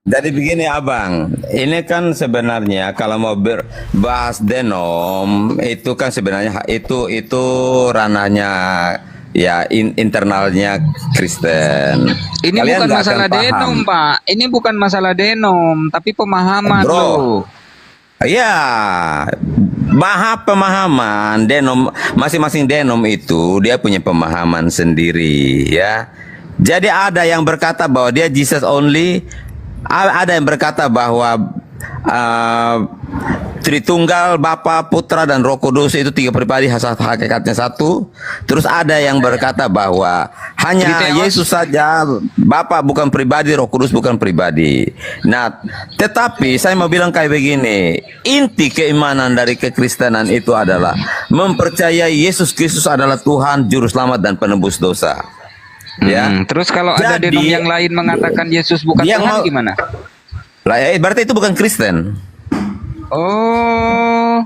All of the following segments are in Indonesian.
Jadi begini abang, ini kan sebenarnya kalau mau bahas denom itu kan sebenarnya itu ranahnya ya internalnya Kristen. Ini Kalian bukan nggak akan masalah paham, denom, Pak. Ini bukan masalah denom, tapi pemahaman bro. loh. Ya, pemahaman denom masing-masing denom itu dia punya pemahaman sendiri ya. Jadi ada yang berkata bahwa dia Jesus only, ada yang berkata bahwa uh, Tritunggal Bapa, Putra dan Roh Kudus itu tiga pribadi hakikatnya satu. Terus ada yang berkata bahwa hanya Triteos. Yesus saja, Bapa bukan pribadi, Roh Kudus bukan pribadi. Nah, tetapi saya mau bilang kayak begini, inti keimanan dari kekristenan itu adalah mempercayai Yesus Kristus adalah Tuhan, Juru Selamat dan Penebus dosa. Ya, Terus kalau ada denom yang lain mengatakan Yesus bukan dia Tuhan mau, gimana? lah, berarti itu bukan Kristen. Oh,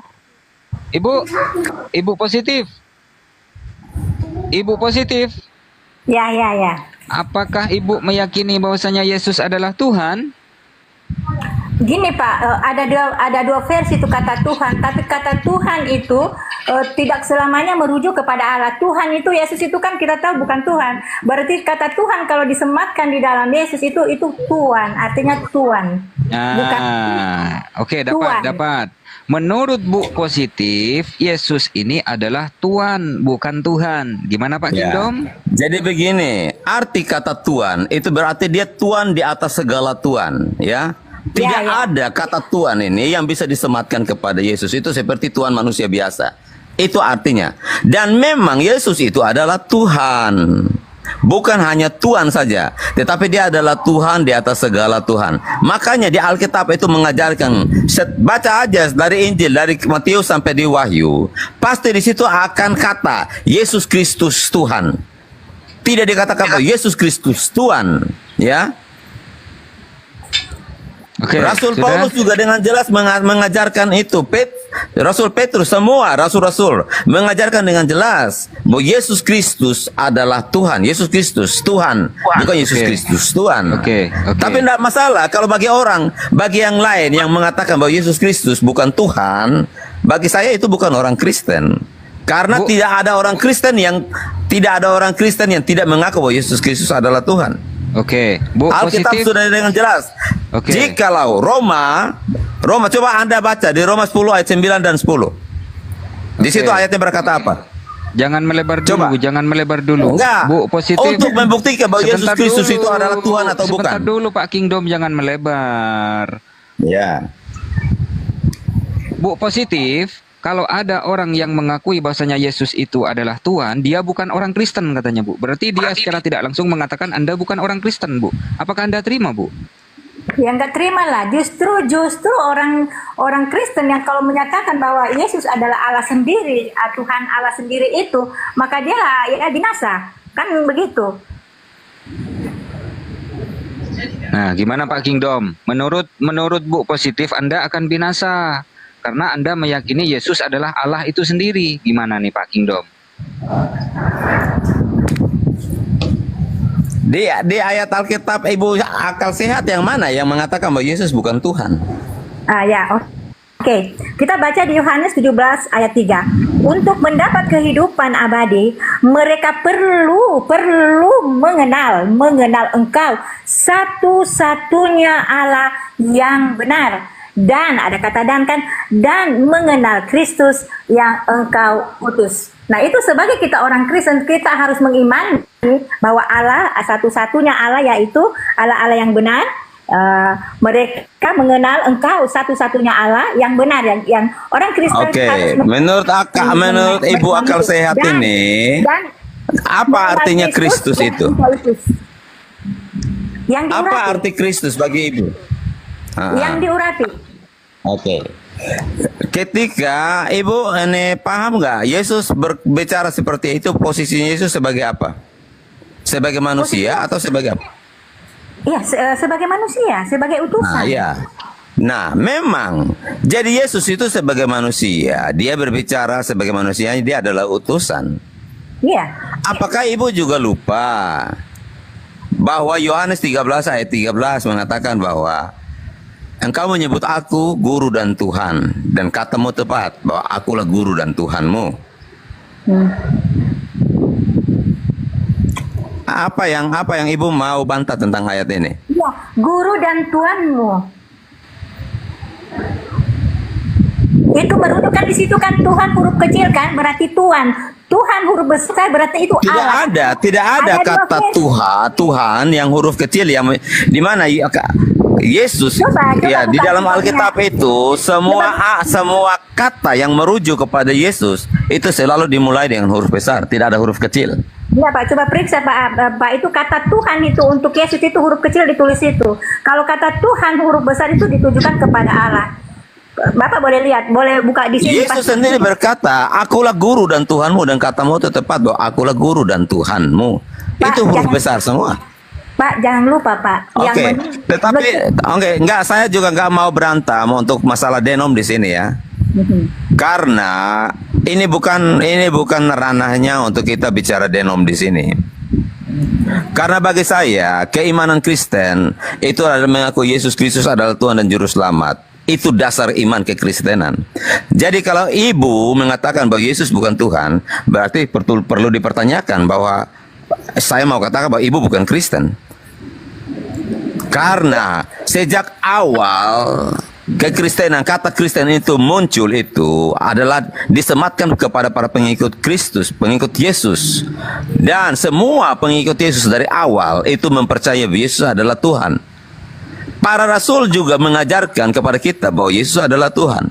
Ibu positif. Ibu positif. Ya, ya, ya. Apakah Ibu meyakini bahwasanya Yesus adalah Tuhan? Gini Pak, ada dua versi itu kata Tuhan, tapi kata Tuhan itu tidak selamanya merujuk kepada Allah. Tuhan itu, Yesus itu kan kita tahu bukan Tuhan. Berarti kata Tuhan kalau disematkan di dalam Yesus itu Tuhan, artinya Tuhan. Bukan Oke, Tuhan. dapat. Menurut Bu positif, Yesus ini adalah Tuhan, bukan Tuhan. Gimana Pak Ya. Kingdom? Jadi begini, arti kata Tuhan itu berarti dia Tuhan di atas segala Tuhan, ya. Tidak Ya, ya. ada kata Tuhan ini yang bisa disematkan kepada Yesus itu seperti Tuhan manusia biasa. Itu artinya. Dan memang Yesus itu adalah Tuhan. Bukan hanya Tuhan saja, tetapi dia adalah Tuhan di atas segala Tuhan. Makanya di Alkitab itu mengajarkan, baca aja dari Injil, dari Matius sampai di Wahyu, pasti di situ akan kata Yesus Kristus Tuhan. Tidak dikatakan bahwa Yesus Kristus Tuhan, ya. Oke, Rasul sudah? Paulus juga dengan jelas mengajarkan itu. Rasul Petrus, semua rasul-rasul mengajarkan dengan jelas bahwa Yesus Kristus adalah Tuhan. Yesus Kristus Tuhan, bukan Yesus Oke. Kristus Tuhan. Oke. Tapi tidak masalah kalau bagi yang lain yang mengatakan bahwa Yesus Kristus bukan Tuhan, bagi saya itu bukan orang Kristen. Karena Bu- tidak ada orang Kristen yang tidak mengaku bahwa Yesus Kristus adalah Tuhan. Oke, Bu Alkitab positif. sudah dengan jelas. Oke. Jikalau Roma coba Anda baca di Roma 10 ayat 9 dan 10. Di Oke. situ ayatnya berkata apa? Jangan melebar dulu, Coba. jangan melebar dulu. Enggak. Bu positif. Untuk membuktikan bahwa Yesus Sebentar Kristus dulu. itu adalah Tuhan atau Sebentar bukan. dulu Pak Kingdom, jangan melebar. Ya. Bu positif, kalau ada orang yang mengakui bahwasanya Yesus itu adalah Tuhan, dia bukan orang Kristen katanya Bu. Berarti dia secara tidak langsung mengatakan Anda bukan orang Kristen Bu. Apakah Anda terima Bu? Ya nggak terima lah. Justru orang Kristen yang kalau menyatakan bahwa Yesus adalah Allah sendiri, Tuhan Allah sendiri itu, maka dia ya binasa. Kan begitu. Nah, gimana Pak Kingdom? Menurut Bu positif Anda akan binasa karena Anda meyakini Yesus adalah Allah itu sendiri. Gimana nih Pak Kingdom? Di ayat Alkitab Ibu akal sehat yang mana yang mengatakan bahwa Yesus bukan Tuhan? Oke. Kita baca di Yohanes 17 ayat 3. Untuk mendapat kehidupan abadi, mereka perlu mengenal Engkau satu-satunya Allah yang benar. Dan ada kata dan kan, dan mengenal Kristus yang Engkau utus. Nah, itu sebagai kita orang Kristen, kita harus mengimani bahwa Allah satu-satunya Allah, yaitu Allah yang benar. Mereka mengenal Engkau satu-satunya Allah yang benar, yang orang Kristen Oke, harus menurut Ibu akal sehat ini, apa artinya Kristus itu? Yang diurapi, Apa arti Kristus bagi Ibu? yang diurapi. Oke. Ketika Ibu ini paham nggak Yesus berbicara seperti itu, posisinya Yesus sebagai apa? Sebagai manusia atau sebagai apa? Iya, sebagai manusia, sebagai utusan. Nah, ya. Nah, memang jadi Yesus itu sebagai manusia, dia berbicara sebagai manusia, dia adalah utusan. Iya. Apakah Ibu juga lupa bahwa Yohanes 13 ayat 13 mengatakan bahwa engkau menyebut aku guru dan Tuhan, dan katamu tepat bahwa akulah guru dan Tuhanmu. Apa yang ibu mau bantah tentang ayat ini? Ya, guru dan Tuhanmu. Itu menunjukkan di situ kan Tuhan huruf kecil kan, berarti Tuhan. Tuhan huruf besar berarti itu Allah. Tidak ada Ada dua kata versi. Tuhan yang huruf kecil yang di mana Yesus Coba ya di buka dalam Bible-nya. Alkitab itu semua kata yang merujuk kepada Yesus itu selalu dimulai dengan huruf besar, tidak ada huruf kecil. Ya Pak, coba periksa Pak, itu kata Tuhan itu untuk Yesus itu huruf kecil ditulis itu. Kalau kata Tuhan huruf besar itu ditujukan kepada Allah. Bapak boleh lihat, boleh buka di sini. Yesus sendiri berkata, akulah guru dan Tuhanmu, dan katamu itu tepat bahwa akulah guru dan Tuhanmu. Pak, Itu huruf jangan- besar semua. Pak, jangan lupa Pak. Oke, tetapi enggak, saya juga enggak mau berantem untuk masalah denom di sini ya. Karena ini bukan ranahnya untuk kita bicara denom di sini. Karena bagi saya keimanan Kristen itu adalah mengaku Yesus Kristus adalah Tuhan dan Juru Selamat. Itu dasar iman kekristenan. Jadi kalau ibu mengatakan bahwa Yesus bukan Tuhan, berarti perlu dipertanyakan bahwa saya mau katakan bahwa ibu bukan Kristen. Karena sejak awal kekristenan, kata Kristen itu muncul itu adalah disematkan kepada para pengikut Kristus, pengikut Yesus. Dan semua pengikut Yesus dari awal itu mempercayai bahwa Yesus adalah Tuhan. Para rasul juga mengajarkan kepada kita bahwa Yesus adalah Tuhan.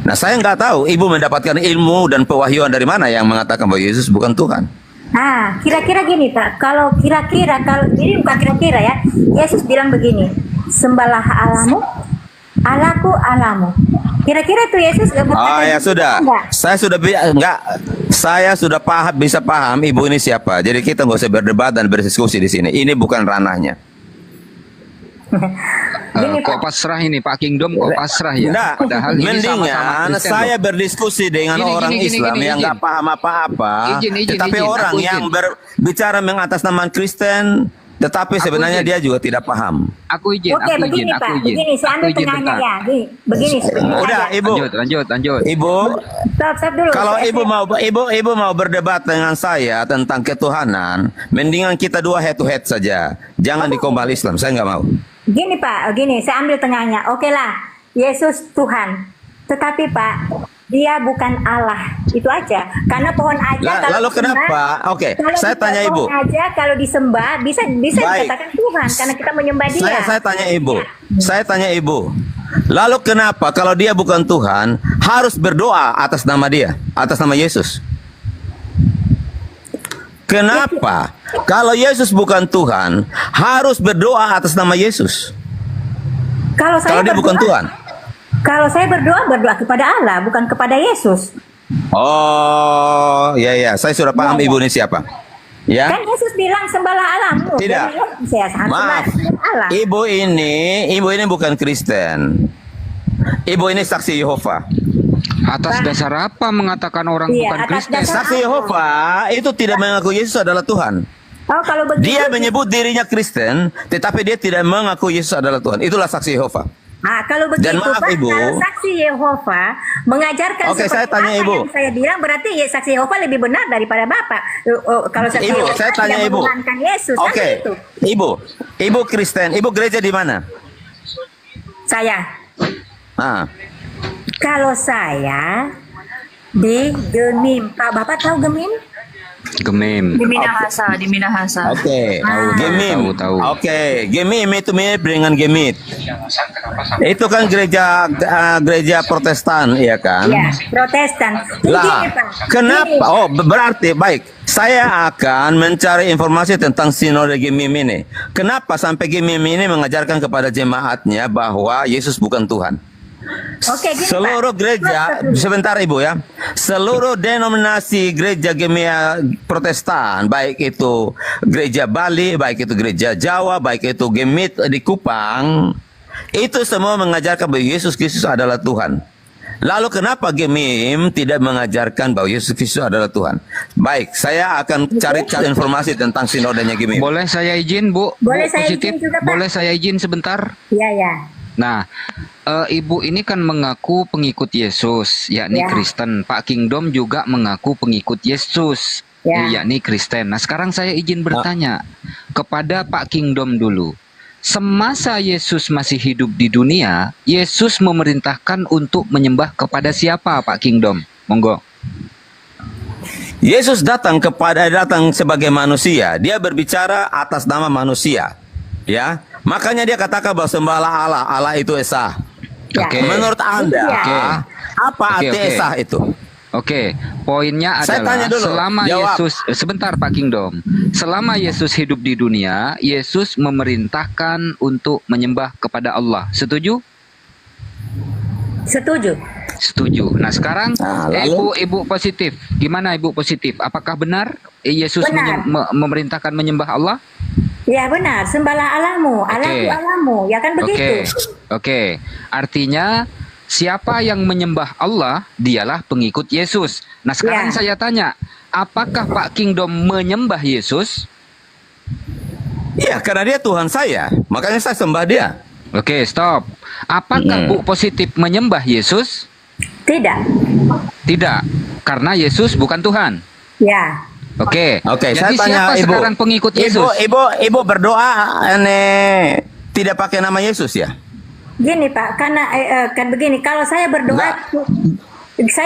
Nah, saya nggak tahu ibu mendapatkan ilmu dan pewahyuan dari mana yang mengatakan bahwa Yesus bukan Tuhan. Nah, kira-kira gini Pak, kalau ini bukan kira-kira ya, Yesus bilang begini, sembahlah Allahmu, Allahku Allahmu. Kira-kira itu Yesus nggak berkata Oh ya gitu, sudah, enggak? saya sudah bisa paham ibu ini siapa. Jadi kita nggak usah berdebat dan berdiskusi di sini. Ini bukan ranahnya. Gini, Kok Pak. pasrah ini Pak Kingdom, kok pasrah ya? Enggak, Padahal ini sama-sama mendingan Kristen saya loh. berdiskusi dengan Gini, orang gini, Islam gini, yang izin. nggak paham apa-apa, Izin, tetapi izin, orang aku yang izin. berbicara mengatasnamakan Kristen, tetapi sebenarnya izin. dia juga tidak paham. Aku izin, Oke, aku izin, begini aku Pak, izin. begini, saya Aku ambil izin tengahnya bentar. ya. Begini, Udah, aja. ibu, Lanjut. ibu, Stop dulu. kalau Saya- ibu mau berdebat dengan saya tentang ketuhanan, mendingan kita dua head to head saja. Jangan di kombal Islam, saya nggak mau. Gini Pak, gini, saya ambil tengahnya. Oke lah, Yesus Tuhan. Tetapi Pak, dia bukan Allah. Itu aja. Karena pohon aja Lalu disembah- kenapa? Oke, kalau saya di- tanya ibu. Pohon aja kalau disembah bisa Baik. dikatakan Tuhan karena kita menyembah dia. Saya tanya ibu. Lalu kenapa kalau dia bukan Tuhan harus berdoa atas nama dia, atas nama Yesus? Kenapa kalau Yesus bukan Tuhan harus berdoa atas nama Yesus? Kalau Kalau saya dia bukan berdoa- Tuhan. Kalau saya berdoa kepada Allah, bukan kepada Yesus. Oh, ya, saya sudah paham Ya, ya. ibu ini siapa. Ya. Kan Yesus bilang sembahlah Allahmu. Tidak. Jadi, saya harus Maaf, sembah Allah. ibu ini bukan Kristen. Ibu ini saksi Yehova. Atas dasar apa mengatakan orang Iya, bukan atas Kristen? dasar- Saksi Yehova itu tidak mengaku Yesus adalah Tuhan. Oh, kalau begitu. Dia menyebut dirinya Kristen, tetapi dia tidak mengaku Yesus adalah Tuhan. Itulah saksi Yehova. Kalau begitu Dan maaf, Pak, Ibu. kalau saksi Yehova mengajarkan Oke, seperti saya tanya, apa Ibu. yang saya bilang berarti ya, saksi Yehova lebih benar daripada Bapak. Kalau saksi Ibu, Yehova saya tanya tidak ibu. menuhankan Yesus, kan Oke, gitu. ibu Kristen, ibu gereja di mana? Saya, Ah, kalau saya di Gemim, Pak Bapak tahu Gemim? Gemim. Di Minahasa. oke. Ah. Gemim. Tahu. Oke, Gemim itu mirip dengan Gemit. Itu kan gereja Protestan, iya kan? Ya, Protestan. Jadi Lah, gini, Pak. kenapa? Gini. Oh, berarti baik. Saya akan mencari informasi tentang sinode Gemim ini. Kenapa sampai Gemim ini mengajarkan kepada jemaatnya bahwa Yesus bukan Tuhan? Oke, gini, Seluruh Pak. gereja, sebentar Ibu ya. Seluruh denominasi gereja Gemia Protestan, baik itu gereja Bali, baik itu gereja Jawa, baik itu Gemit di Kupang, itu semua mengajarkan bahwa Yesus Kristus adalah Tuhan. Lalu kenapa Gemim tidak mengajarkan bahwa Yesus Kristus adalah Tuhan? Baik, saya akan cari informasi tentang sinodenya Gemim. Boleh saya izin, Bu? Boleh Bu, saya positif? izin juga, Pak? Boleh saya izin sebentar? Iya, ya. Nah, Ibu ini kan mengaku pengikut Yesus, yakni Ya. Kristen. Pak Kingdom juga mengaku pengikut Yesus, Ya. yakni Kristen. Nah, sekarang saya izin bertanya kepada Pak Kingdom dulu. Semasa Yesus masih hidup di dunia, Yesus memerintahkan untuk menyembah kepada siapa, Pak Kingdom? Monggo. Yesus datang sebagai manusia. Dia berbicara atas nama manusia. Ya. Makanya dia katakan bahwa sembahlah Allah. Allah itu Esa. Ya. Oke. Menurut Anda, Oke. apa arti Oke. Esa itu? Oke, poinnya Saya adalah tanya dulu, selama jawab. Yesus, sebentar Pak Kingdom, selama Yesus hidup di dunia, Yesus memerintahkan untuk menyembah kepada Allah. Setuju? Setuju. Setuju. Nah sekarang Nah, lalu? ibu positif, gimana ibu positif? Apakah benar Yesus Benar. memerintahkan menyembah Allah? Ya benar, sembahlah Allahmu, Allahku Allahmu, ya kan begitu. Oke. Artinya siapa yang menyembah Allah, dialah pengikut Yesus. Nah sekarang Ya. saya tanya, apakah Pak Kingdom menyembah Yesus? Iya, karena dia Tuhan saya. Makanya saya sembah dia. Oke, stop. Apakah Bu positif menyembah Yesus? Tidak. Tidak, karena Yesus bukan Tuhan. Ya. Oke. Oke, saya Jadi tanya siapa Ibu. sekarang pengikut Yesus? Ibu berdoa tidak pakai nama Yesus ya? Gini Pak, karena kan begini, kalau saya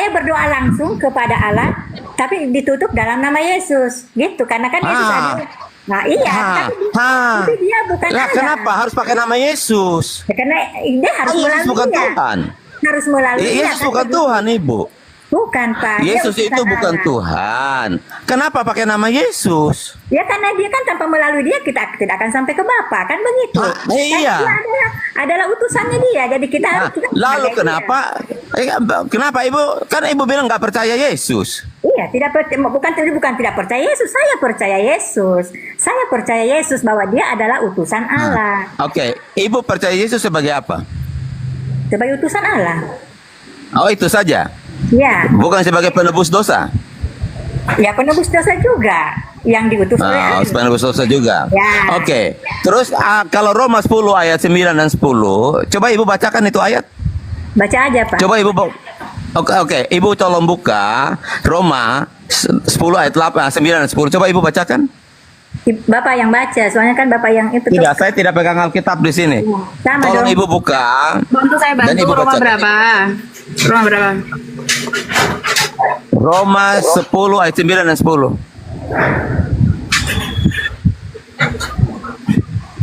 berdoa langsung kepada Allah, tapi ditutup dalam nama Yesus, gitu. Karena kan Yesus Ah. ada. Nah iya, tapi dia bukan Lah, Allah. kenapa harus pakai nama Yesus? Ya, karena dia harus Yesus melalui bukan dia. Tuhan. Harus melalui dia. Yesus kan bukan begitu. Tuhan, Ibu. Bukan Pak. Dia Yesus itu utusan bukan Allah. Tuhan. Kenapa pakai nama Yesus? Ya karena dia kan tanpa melalui dia kita tidak akan sampai ke Bapa, kan begitu. Ah, Dan iya. dia adalah utusannya dia, jadi kita Nah, harus kita lalu menghargai kenapa Ibu? Kan Ibu bilang nggak percaya Yesus. Iya, bukan tidak percaya Yesus. Saya percaya Yesus. Saya percaya Yesus bahwa dia adalah utusan Allah. Oke, Ibu percaya Yesus sebagai apa? Sebagai utusan Allah. Oh, itu saja. Ya, Bukan sebagai penebus dosa. ya penebus dosa juga yang diutus oleh Allah. Penebus dosa juga. Ya. Oke. Terus kalau Roma 10 ayat 9 dan 10, coba Ibu bacakan itu ayat. Baca aja, Pak. Coba Ibu Oke, Ibu tolong buka Roma 10 ayat 8, 9 dan 10. Coba Ibu bacakan. Bapak yang baca, soalnya kan Bapak yang itu. Tidak, saya tidak pegang Alkitab di sini. Sama Tolong dong. Ibu buka. Bantu saya Dan bantu. Ibu Rumah baca. berapa? Rumah berapa? Roma 10 ayat 9 dan 10.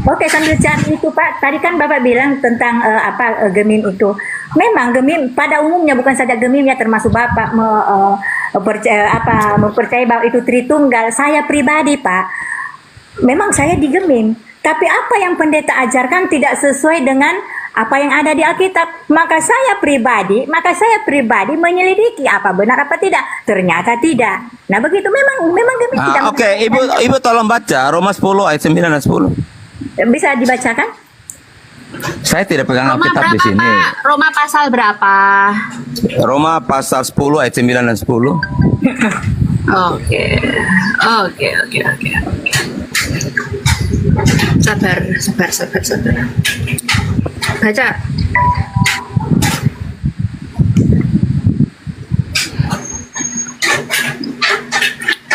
Oke, sambil cari itu Pak. Tadi kan Bapak bilang tentang Gemim itu. Memang Gemim pada umumnya, bukan saja Gemim ya, termasuk Bapak mempercayai bahwa itu Tritunggal. Saya pribadi Pak, memang saya di Gemim. Tapi apa yang pendeta ajarkan tidak sesuai dengan apa yang ada di Alkitab. Maka saya pribadi menyelidiki apa benar apa tidak. Ternyata tidak. Nah begitu, memang Gemim tidak. Oke, Ibu tolong baca Roma 10 ayat 9 dan 10. Bisa dibacakan? Saya tidak pegang Roma Alkitab di berapa, sini. Pak? Roma pasal berapa? Roma pasal 10 ayat 9 dan 10. Oke. Sabar. Baca.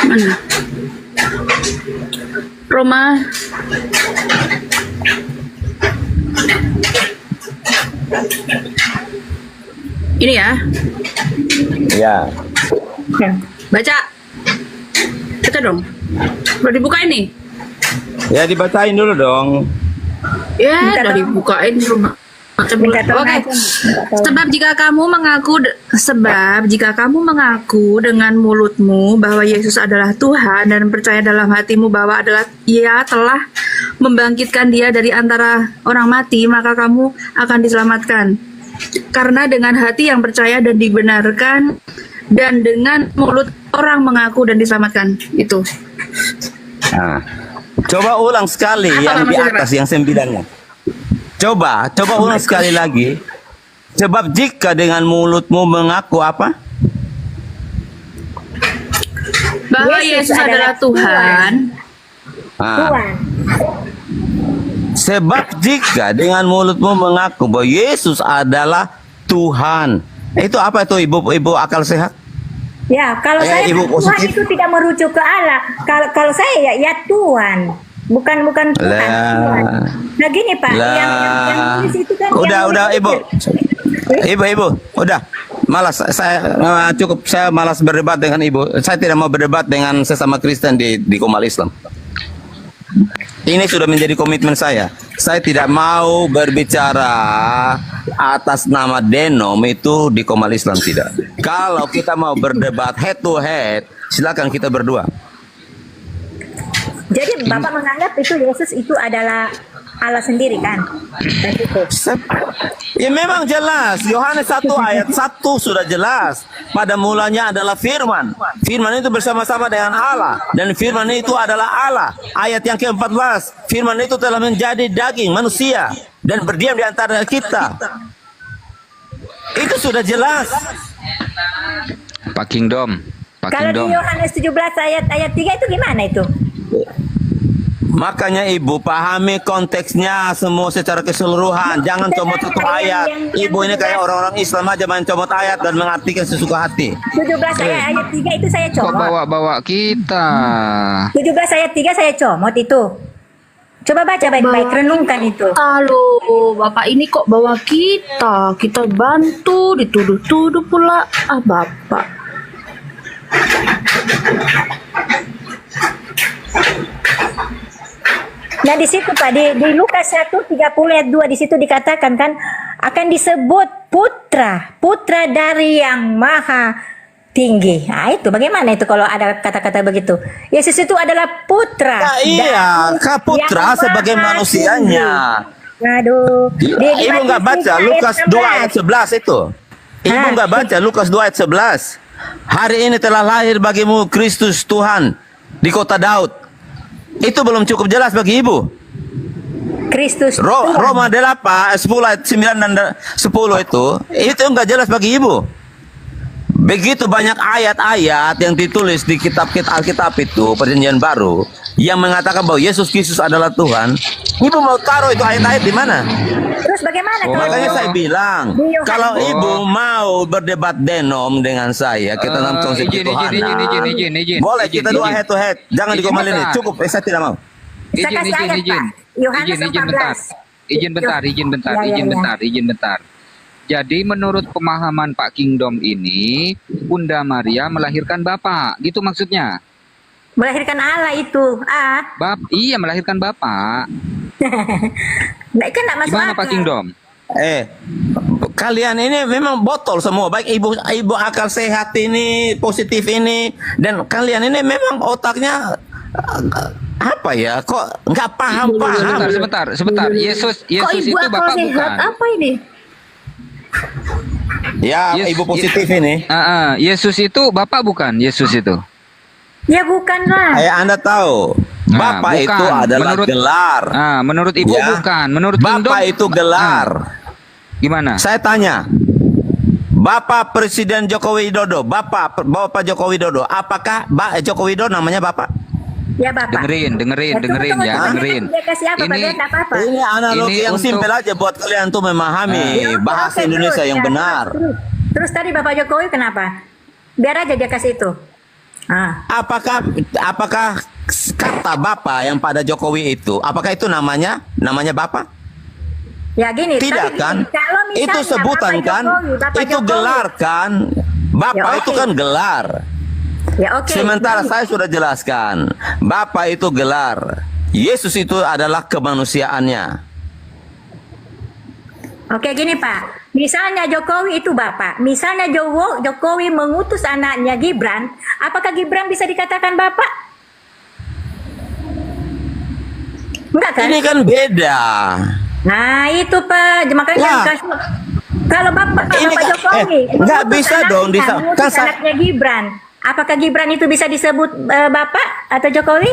Mana? Roma. Ini ya. Ya. Ya. Baca. Baca dong. Udah dibuka ini? Ya dibacain dulu dong. Ya, Minta udah tolong. dibukain rumah. Minta tolong Oke. aja, minta tolong. Sebab jika kamu mengaku dengan mulutmu bahwa Yesus adalah Tuhan dan percaya dalam hatimu bahwa Ia telah membangkitkan Dia dari antara orang mati, maka kamu akan diselamatkan. Karena dengan hati yang percaya dan dibenarkan, dan dengan mulut orang mengaku dan diselamatkan. Itu. Nah, coba ulang sekali Apa yang di maksudnya, atas Pak? yang 9-nya. Coba ulang sekali lagi. Sebab jika dengan mulutmu mengaku apa? Bahwa Yesus Yesus adalah Tuhan. Ah. Tuhan. Sebab jika dengan mulutmu mengaku bahwa Yesus adalah Tuhan. Itu apa itu ibu akal sehat? Ya, kalau saya Ibu Tuhan positif. itu tidak merujuk ke Allah. Kalau saya ya Tuhan, bukan Tuhan. Lah. Tuhan. Nah gini Pak, yang tulis itu kan Udah ibu. Ibu, udah. Malas saya cukup, saya malas berdebat dengan ibu. Saya tidak mau berdebat dengan sesama Kristen di Komal Islam. Ini sudah menjadi komitmen saya. Saya tidak mau berbicara atas nama denom itu di Komal Islam, tidak. Kalau kita mau berdebat head to head, silakan kita berdua. Jadi Bapak menganggap itu Yesus itu adalah Allah sendiri kan? Dan itu. Ya memang jelas, Yohanes 1 ayat 1 sudah jelas. Pada mulanya adalah firman. Firman itu bersama-sama dengan Allah. Dan firman itu adalah Allah. Ayat yang ke-14, firman itu telah menjadi daging manusia dan berdiam di antara kita. Itu sudah jelas. Pak Kingdom. Kalau di Yohanes 17 ayat 3 itu gimana itu? Makanya ibu pahami konteksnya semua secara keseluruhan. Jangan comot satu ayat. Ibu ini kayak orang-orang Islam aja main comot ayat dan mengartikan sesuka hati. 17 ayat 3 itu saya Kok comot. bawa-bawa kita? 17 ayat 3 saya comot itu. Coba baca baik-baik, renungkan itu. Halo, Bapak ini kok bawa kita? Kita bantu, dituduh-tuduh pula. Ah, Bapak. Nah di situ Pak, di Lukas 1:30 ayat 2 di situ dikatakan kan akan disebut putra dari yang maha tinggi. Nah itu bagaimana itu kalau ada kata-kata begitu? Yesus itu adalah putra. Nah, iya, Kak putra yang sebagai maha manusianya. tinggi. Aduh. Ibu nggak baca Lukas 2 ayat 11 itu. Ibu Ah. nggak baca Lukas 2 ayat 11. Hari ini telah lahir bagimu Kristus Tuhan di kota Daud. Itu belum cukup jelas bagi ibu. Kristus Tuhan. Roma 8, 10 ayat 9 dan 10 itu enggak jelas bagi ibu. Begitu banyak ayat-ayat yang ditulis di kitab Alkitab itu, Perjanjian Baru, yang mengatakan bahwa Yesus Kristus adalah Tuhan. Ibu mau taruh itu ayat-ayat di mana? Terus bagaimana kalau Makanya saya bilang, Di Yohanes. kalau ibu mau berdebat denom dengan saya, kita dalam konsep izin. boleh kita dua head to head. Jangan Izin dikomelin ini. bentar. Cukup, saya tidak mau. Saya kasih ayat, Pak. Yohanes 14. Izin bentar. Izin bentar. Jadi menurut pemahaman Pak Kingdom ini, Bunda Maria melahirkan Bapak, gitu maksudnya? Melahirkan Allah itu. Iya, melahirkan Bapak. Nggak kan nggak masuk Gimana akal. Pak Kingdom? Kalian ini memang botol semua, baik ibu akal sehat ini, positif ini, dan kalian ini memang otaknya apa ya? Kok nggak paham? Sebentar. Yesus Kok ibu itu akal Bapak sehat? bukan? Apa ini? Ya, ibu positif ini. Yesus itu Bapak bukan? Yesus itu. Ya bukanlah. Anda tahu, Nah, Bapak bukan. itu adalah gelar. Menurut Ibu Ya. bukan. Menurut Kingdom, Bapak itu gelar. gimana? Saya tanya, Bapak Presiden Joko Widodo, Bapak Joko Widodo, apakah Joko Widodo namanya Bapak? Ya Bapak. Dengerin ya, dengerin. Dia kasih apa? Ini- Nggak apa-apa. Ini analogi Ini yang untuk- simpel aja buat kalian tuh memahami Ya, oke, bahasa oke, Indonesia terus, yang ya, benar. Terus tadi Bapak Jokowi kenapa? Biar aja dia kasih itu. Apakah kata Bapak yang pada Jokowi itu, apakah itu namanya Bapak? Ya gini. Tidak tapi kan? kalau misalnya Itu sebutan Bapak kan? Jokowi, Bapak Itu Jokowi. gelar kan? Bapak Ya, itu oke. kan gelar. Ya oke. Sementara Jadi, saya sudah jelaskan, Bapak itu gelar. Yesus itu adalah kemanusiaannya. Oke gini Pak, misalnya Jokowi itu Bapak, misalnya Jokowi mengutus anaknya Gibran, apakah Gibran bisa dikatakan Bapak? Enggak kan? Ini kan beda. Nah itu Pak, makanya Lah. kalau Bapak Ini Bapak kan- Jokowi nggak mengutus bisa anaknya, dong mengutus kan saya- anaknya Gibran, apakah Gibran itu bisa disebut Bapak atau Jokowi?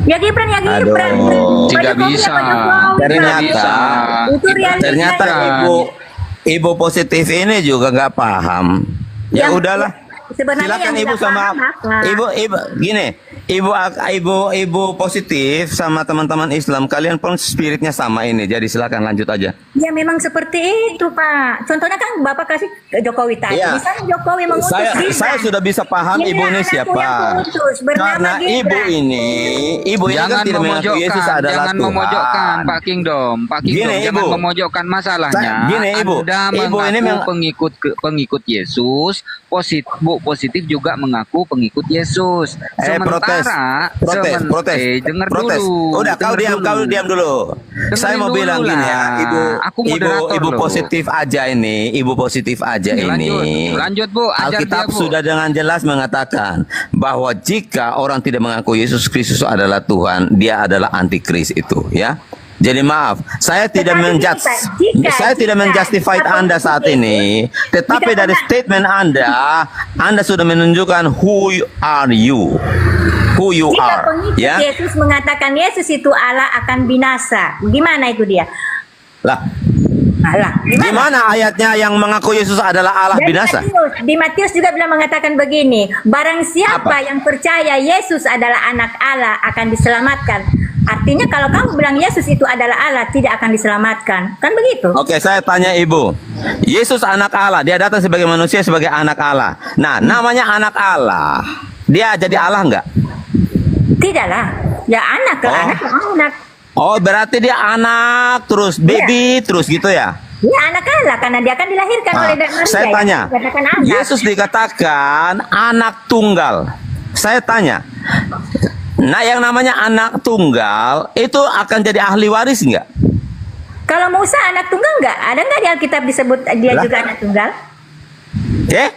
Ya Gibran ya Gibran. Aduh. Pak Tidak Jokowi, bisa. Pak Jokowi. Ternyata- Itu realitanya. Ternyata Bukan. ibu ibu positif ini juga nggak paham. Ya Yang- udahlah. Sebenarnya Silakan yang ibu nggak sama paham apa? ibu gini, ibu positif sama teman-teman Islam, kalian pun spiritnya sama ini. Jadi silakan lanjut aja. Ya memang seperti itu Pak. Contohnya kan Bapak kasih ke Jokowi tadi. Iya. Misalnya Jokowi mengutus Saya sudah bisa paham Inilah ibu ini anakku siapa. yang kuutus, bernama Karena Gibran. ibu ini kan Jangan tidak mengaku Yesus memojokkan, adalah jangan Tuhan. memojokkan Pak Kingdom, Pak Kingdom, Gini, jangan Ibu. memojokkan masalahnya. Gini, Ibu. Anda Ibu mengaku ini pengikut Yesus, positif juga mengaku pengikut Yesus. protes. Dengar Protes. dulu. Udah, kau diam dulu. Saya mau dulu bilang gini ya, lah. Aku moderator ibu loh. positif aja ini, ibu positif aja ini. Lanjut, Bu. Ajar Alkitab dia, Bu. sudah dengan jelas mengatakan bahwa jika orang tidak mengaku Yesus Kristus adalah Tuhan, dia adalah antikris itu, ya. Jadi maaf, saya tidak menjustify Anda saat ini, tetapi dari statement Anda sudah menunjukkan who are you Jika are, pengikut ya. Yesus mengatakan Yesus itu Allah akan binasa. Gimana itu dia? Lah, Allah. gimana ayatnya yang mengaku Yesus adalah Allah Dan binasa? Di Matius juga bilang mengatakan begini, barang siapa Apa? yang percaya Yesus adalah anak Allah akan diselamatkan. Artinya kalau kamu bilang Yesus itu adalah Allah, tidak akan diselamatkan. Kan begitu? Oke, saya tanya ibu, Yesus anak Allah, dia datang sebagai manusia, sebagai anak Allah. Nah, namanya anak Allah, dia jadi Allah enggak? Tidaklah. Ya anak lah, Oh. anak. Oh, berarti dia anak, terus baby, terus gitu ya? Ya anak Allah karena dia akan dilahirkan Nah, oleh Maria. saya ya. tanya, Dikatakan anak. Yesus dikatakan anak tunggal. Saya tanya, nah yang namanya anak tunggal itu akan jadi ahli waris enggak? Kalau Musa anak tunggal enggak? Ada enggak di Alkitab disebut dia Lah. juga anak tunggal? Eh?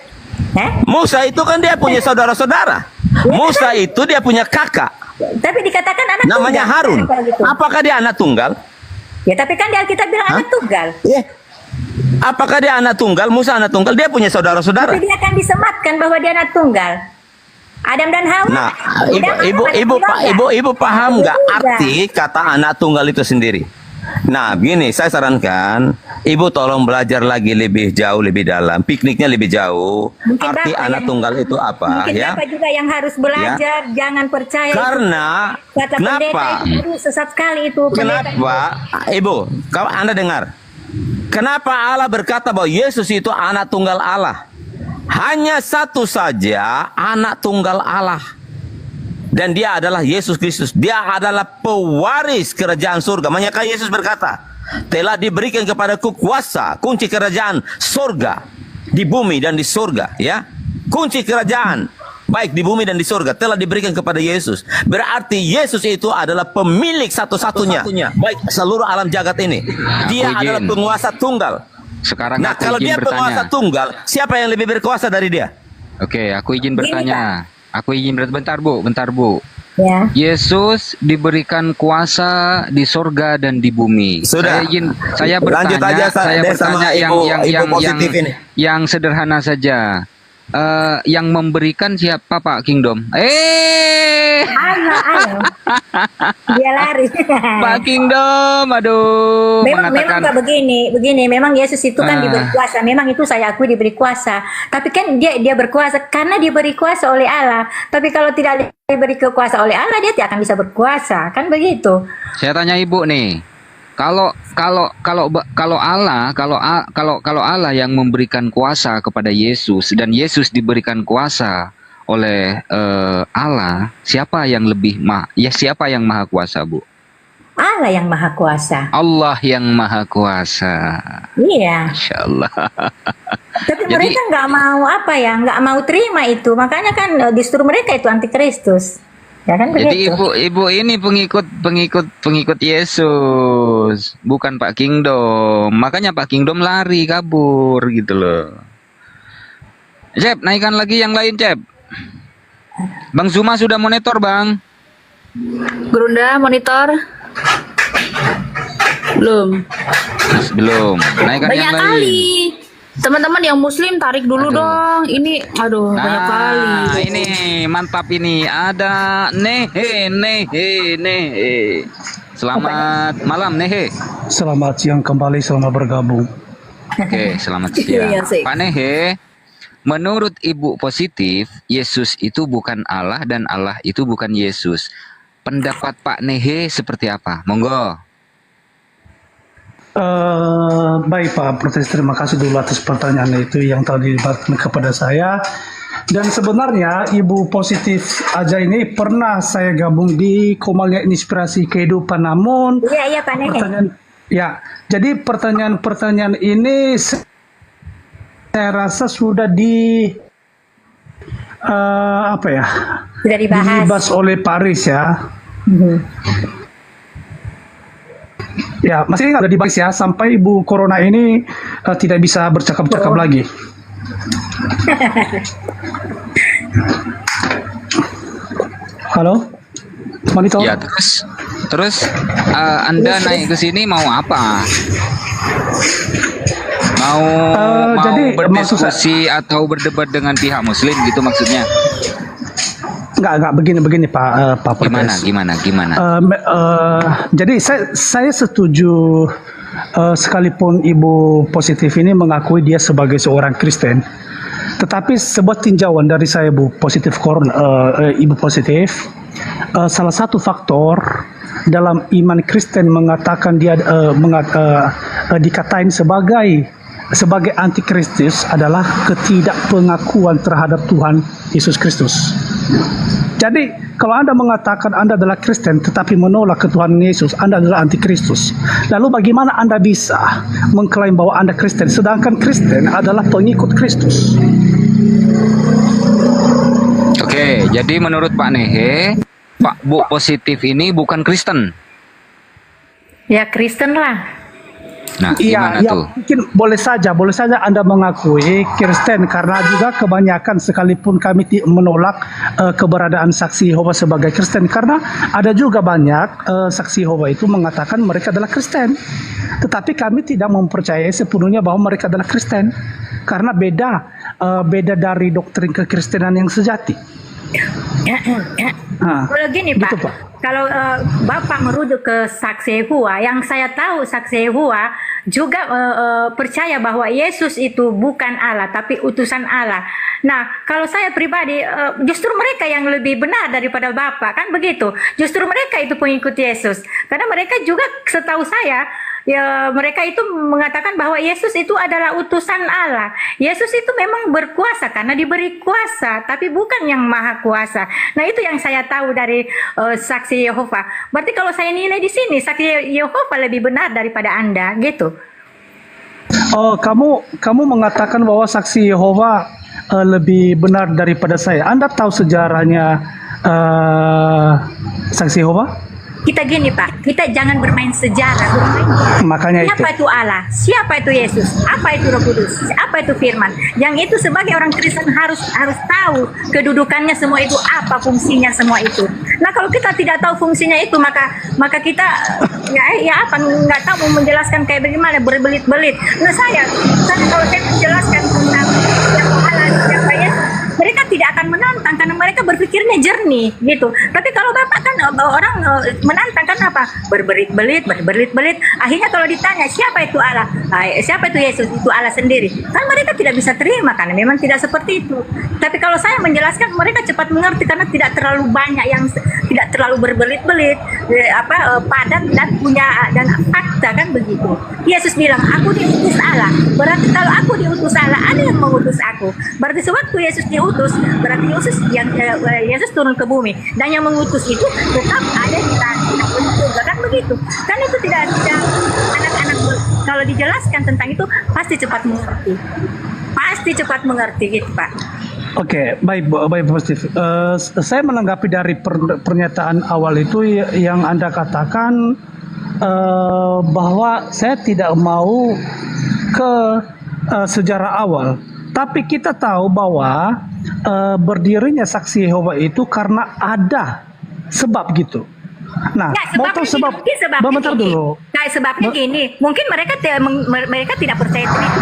Musa itu kan dia punya saudara-saudara. Musa itu dia punya kakak, Tapi dikatakan anak namanya tunggal. Harun. Kalau gitu. Apakah dia anak tunggal? Ya tapi kan di Alkitab bilang Hah? anak tunggal. Apakah dia anak tunggal? Musa anak tunggal, dia punya saudara-saudara. Tapi dia akan disematkan bahwa dia anak tunggal. Adam dan Hawa. Nah, Tidak ibu paham nggak Tidak. arti kata anak tunggal itu sendiri? Nah, begini, saya sarankan ibu tolong belajar lagi lebih jauh, lebih dalam, pikniknya lebih jauh. Mungkin Arti Bapak anak yang- tunggal itu apa, Mungkin ya? Bapak juga yang harus belajar, jangan percaya. Karena Kata pendeta kenapa? itu aduh, sesat sekali itu. Pendeta itu. Kenapa, ibu? Kalau Anda dengar, kenapa Allah berkata bahwa Yesus itu anak tunggal Allah? Hanya satu saja anak tunggal Allah. Dan dia adalah Yesus Kristus. Dia adalah pewaris kerajaan surga. Makanya Yesus berkata, telah diberikan kepadaku kuasa, kunci kerajaan surga di bumi dan di surga, ya. Kunci kerajaan baik di bumi dan di surga telah diberikan kepada Yesus. Berarti Yesus itu adalah pemilik satu-satunya baik seluruh alam jagat ini. Dia Aku adalah izin. penguasa tunggal. Sekarang Nah, aku kalau izin dia penguasa bertanya. tunggal, siapa yang lebih berkuasa dari dia? Oke, aku izin Gini, bertanya. Aku izin bentar, Bu. Ya. Yesus diberikan kuasa di sorga dan di bumi. Sudah. Saya bertanya, Lanjut aja, saya Des, bertanya sama ibu positif ini. yang sederhana saja. Yang memberikan siapa, Pak Kingdom? Ayo. Dia lari. Pak Kingdom, aduh, Memang mengatakan Pak, begini, memang Yesus itu kan Ah. diberi kuasa. Memang itu saya akui diberi kuasa. Tapi kan dia berkuasa karena diberi kuasa oleh Allah. Tapi kalau tidak diberi kekuasa oleh Allah, dia tidak akan bisa berkuasa. Kan begitu. saya tanya Ibu nih. Kalau Allah yang memberikan kuasa kepada Yesus dan Yesus diberikan kuasa oleh Allah, siapa yang maha kuasa, Bu? Allah yang maha kuasa. Allah yang maha kuasa. Iya. Masya Allah. Tapi Jadi- mereka nggak mau terima itu. Makanya kan justru mereka itu antikristus. Ya kan Jadi begitu. ibu ini pengikut Yesus, bukan Pak Kingdom. Makanya Pak Kingdom lari kabur gitu loh. Cep, naikkan lagi yang lain, Cep. Bang Zuma sudah monitor, Bang. Gerunda monitor. Belum. Belum. Naikkan Banyak yang lain. kali. Teman-teman yang muslim tarik dulu dong. Ini banyak kali. Nah, ini mantap ini. Ada Nehe. Selamat malam, Nehe. Selamat siang kembali, selamat bergabung. Oke, selamat Iya, siang. sih. Pak Nehe, menurut Ibu positif, Yesus itu bukan Allah dan Allah itu bukan Yesus. Pendapat Pak Nehe seperti apa? Monggo. Baik Pak Protes, terima kasih dulu atas pertanyaan itu yang tadi diberikan kepada saya. Dan sebenarnya Ibu Positif Aja ini pernah saya gabung di Komalia Inspirasi Kehidupan, namun Iya, iya Pak Nehe. pertanyaan, ya, jadi pertanyaan-pertanyaan ini saya rasa sudah apa ya, Sudah dibahas. dibahas oleh Pak Riz ya. Ya, masih nggak ada dibahas ya sampai Ibu Corona ini tidak bisa bercakap-cakap lagi. Halo, monitor. Ya, terus Anda naik ke sini mau apa? Mau Jadi, maksud berdiskusi atau berdebat dengan pihak Muslim gitu maksudnya? Nggak begini Pak Protes. Gimana? Jadi saya setuju sekalipun Ibu Positif ini mengakui dia sebagai seorang Kristen, tetapi sebuah tinjauan dari saya Ibu Positif, salah satu faktor dalam iman Kristen mengatakan dia dikatain sebagai antikristus adalah ketidakpengakuan terhadap Tuhan Yesus Kristus. Jadi kalau Anda mengatakan Anda adalah Kristen tetapi menolak ketuhanan Yesus, Anda adalah antikristus. Lalu bagaimana Anda bisa mengklaim bahwa Anda Kristen sedangkan Kristen adalah pengikut Kristus? Oke, jadi menurut Pak Nehe, Pak Bu Positif ini bukan Kristen. Ya Kristen lah. Nah, gimana Iya, tuh? mungkin boleh saja Anda mengakui Kristen karena juga kebanyakan sekalipun kami menolak keberadaan saksi Yehova sebagai Kristen karena ada juga banyak saksi Yehova itu mengatakan mereka adalah Kristen, tetapi kami tidak mempercayai sepenuhnya bahwa mereka adalah Kristen karena beda dari doktrin kekristenan yang sejati. Kalau gini gitu, Pak, kalau Bapak merujuk ke saksi Yehova, yang saya tahu saksi Yehova juga percaya bahwa Yesus itu bukan Allah tapi utusan Allah. Nah, kalau saya pribadi justru mereka yang lebih benar daripada Bapak, kan begitu. Justru mereka itu pengikut Yesus. Karena mereka juga setahu saya ya mereka itu mengatakan bahwa Yesus itu adalah utusan Allah. Yesus itu memang berkuasa karena diberi kuasa, tapi bukan yang maha kuasa. Nah, itu yang saya tahu dari saksi Yehova. Berarti kalau saya nilai di sini saksi Yehova lebih benar daripada Anda, gitu. Oh, kamu mengatakan bahwa saksi Yehova lebih benar daripada saya. Anda tahu sejarahnya saksi Yehova? Kita gini Pak, kita jangan bermain sejarah, Makanya siapa itu Allah, siapa itu Yesus, apa itu Roh Kudus, apa itu Firman. Yang itu sebagai orang Kristen harus tahu kedudukannya semua itu, apa fungsinya semua itu. Nah, kalau kita tidak tahu fungsinya itu, maka kita ya apa nggak tahu mau menjelaskan kayak bagaimana berbelit-belit. Nah, saya kalau saya menjelaskan tentang yang Allah, siapa Yesus, mereka tidak akan menantang karena mereka berpikirnya jernih gitu. Tapi kalau Bapak kan orang menantang kan apa? Berbelit-belit. Akhirnya kalau ditanya siapa itu Allah, siapa itu Yesus, itu Allah sendiri. Kan mereka tidak bisa terima karena memang tidak seperti itu. Tapi kalau saya menjelaskan mereka cepat mengerti karena tidak terlalu banyak yang tidak terlalu berbelit-belit, padat dan punya dan fakta kan begitu. Yesus bilang, aku diutus Allah. Berarti kalau aku diutus Allah, ada yang mengutus aku. Berarti sewaktu Yesus diutus, berarti Yesus turun ke bumi dan yang mengutus itu tetap ada di surga kan begitu. Kan itu tidak anak-anak kalau dijelaskan tentang itu pasti cepat mengerti gitu Pak. Oke, baik Positif. Saya menanggapi dari pernyataan awal itu yang Anda katakan bahwa saya tidak mau ke sejarah awal, tapi kita tahu bahwa berdirinya saksi Yehova itu karena ada sebab gitu. Nah, Ya, mau tahu sebab? Bentar dulu. Nah, sebabnya gini, mungkin mereka tidak percaya Trinity.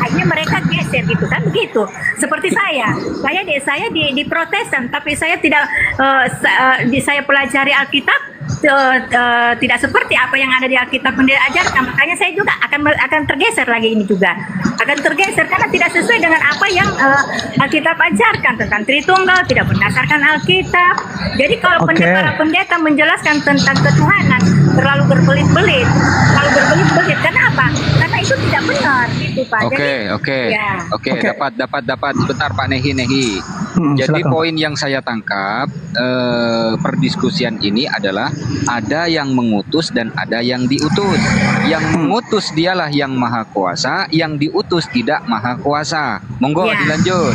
Akhirnya mereka geser gitu kan begitu. Seperti saya di Protestan, tapi saya tidak saya pelajari Alkitab, tidak seperti apa yang ada di Alkitab yang dia ajarkan. Makanya saya juga akan tergeser lagi ini juga. Akan tergeser karena tidak sesuai dengan apa yang Alkitab ajarkan tentang Tritunggal, tidak berdasarkan Alkitab. Jadi kalau Oke. para pendeta menjelaskan tentang ketuhanan terlalu berbelit-belit. Kenapa? Karena itu tidak benar gitu, Pak. Oke, Jadi, oke, ya. oke, Oke. dapat. Sebentar Pak Nehi. Jadi Silakan. poin yang saya tangkap perdiskusian ini adalah ada yang mengutus dan ada yang diutus. Yang mengutus dialah yang maha kuasa, yang diutus tidak maha kuasa. Monggo Ya. dilanjut.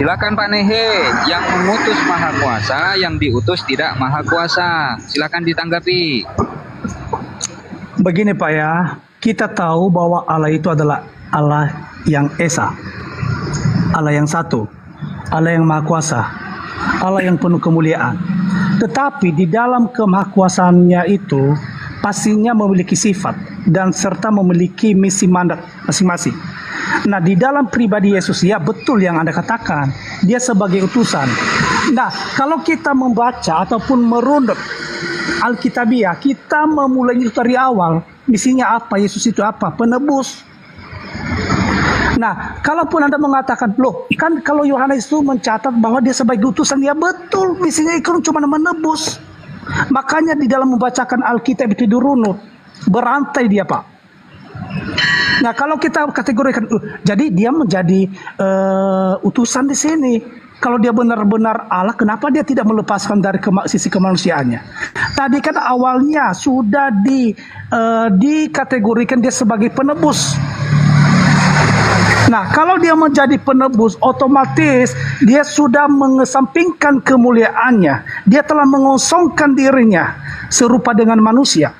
Silakan Pak Nehe, yang mengutus maha kuasa, yang diutus tidak maha kuasa. Silakan ditanggapi. Begini Pak ya, kita tahu bahwa Allah itu adalah Allah yang Esa, Allah yang satu, Allah yang Maha Kuasa, Allah yang penuh kemuliaan. Tetapi di dalam kemahakuasaannya itu pastinya memiliki sifat dan serta memiliki misi mandat masing-masing. Nah, di dalam pribadi Yesus, ya betul yang Anda katakan, dia sebagai utusan. Nah, kalau kita membaca ataupun merunut Alkitabiah, kita memulai itu dari awal. Misinya apa? Yesus itu apa? Penebus. Nah, kalaupun Anda mengatakan, loh, kan kalau Yohanes itu mencatat bahwa dia sebagai utusan, ya betul, misinya itu cuma menebus. Makanya di dalam membacakan Alkitab itu dirunut, berantai dia, Pak. Nah, kalau kita kategorikan, jadi dia menjadi utusan di sini. Kalau dia benar-benar Allah, kenapa dia tidak melepaskan dari sisi kemanusiaannya? Tadi kan awalnya sudah dikategorikan dia sebagai penebus. Nah, kalau dia menjadi penebus, otomatis dia sudah mengesampingkan kemuliaannya. Dia telah mengosongkan dirinya serupa dengan manusia.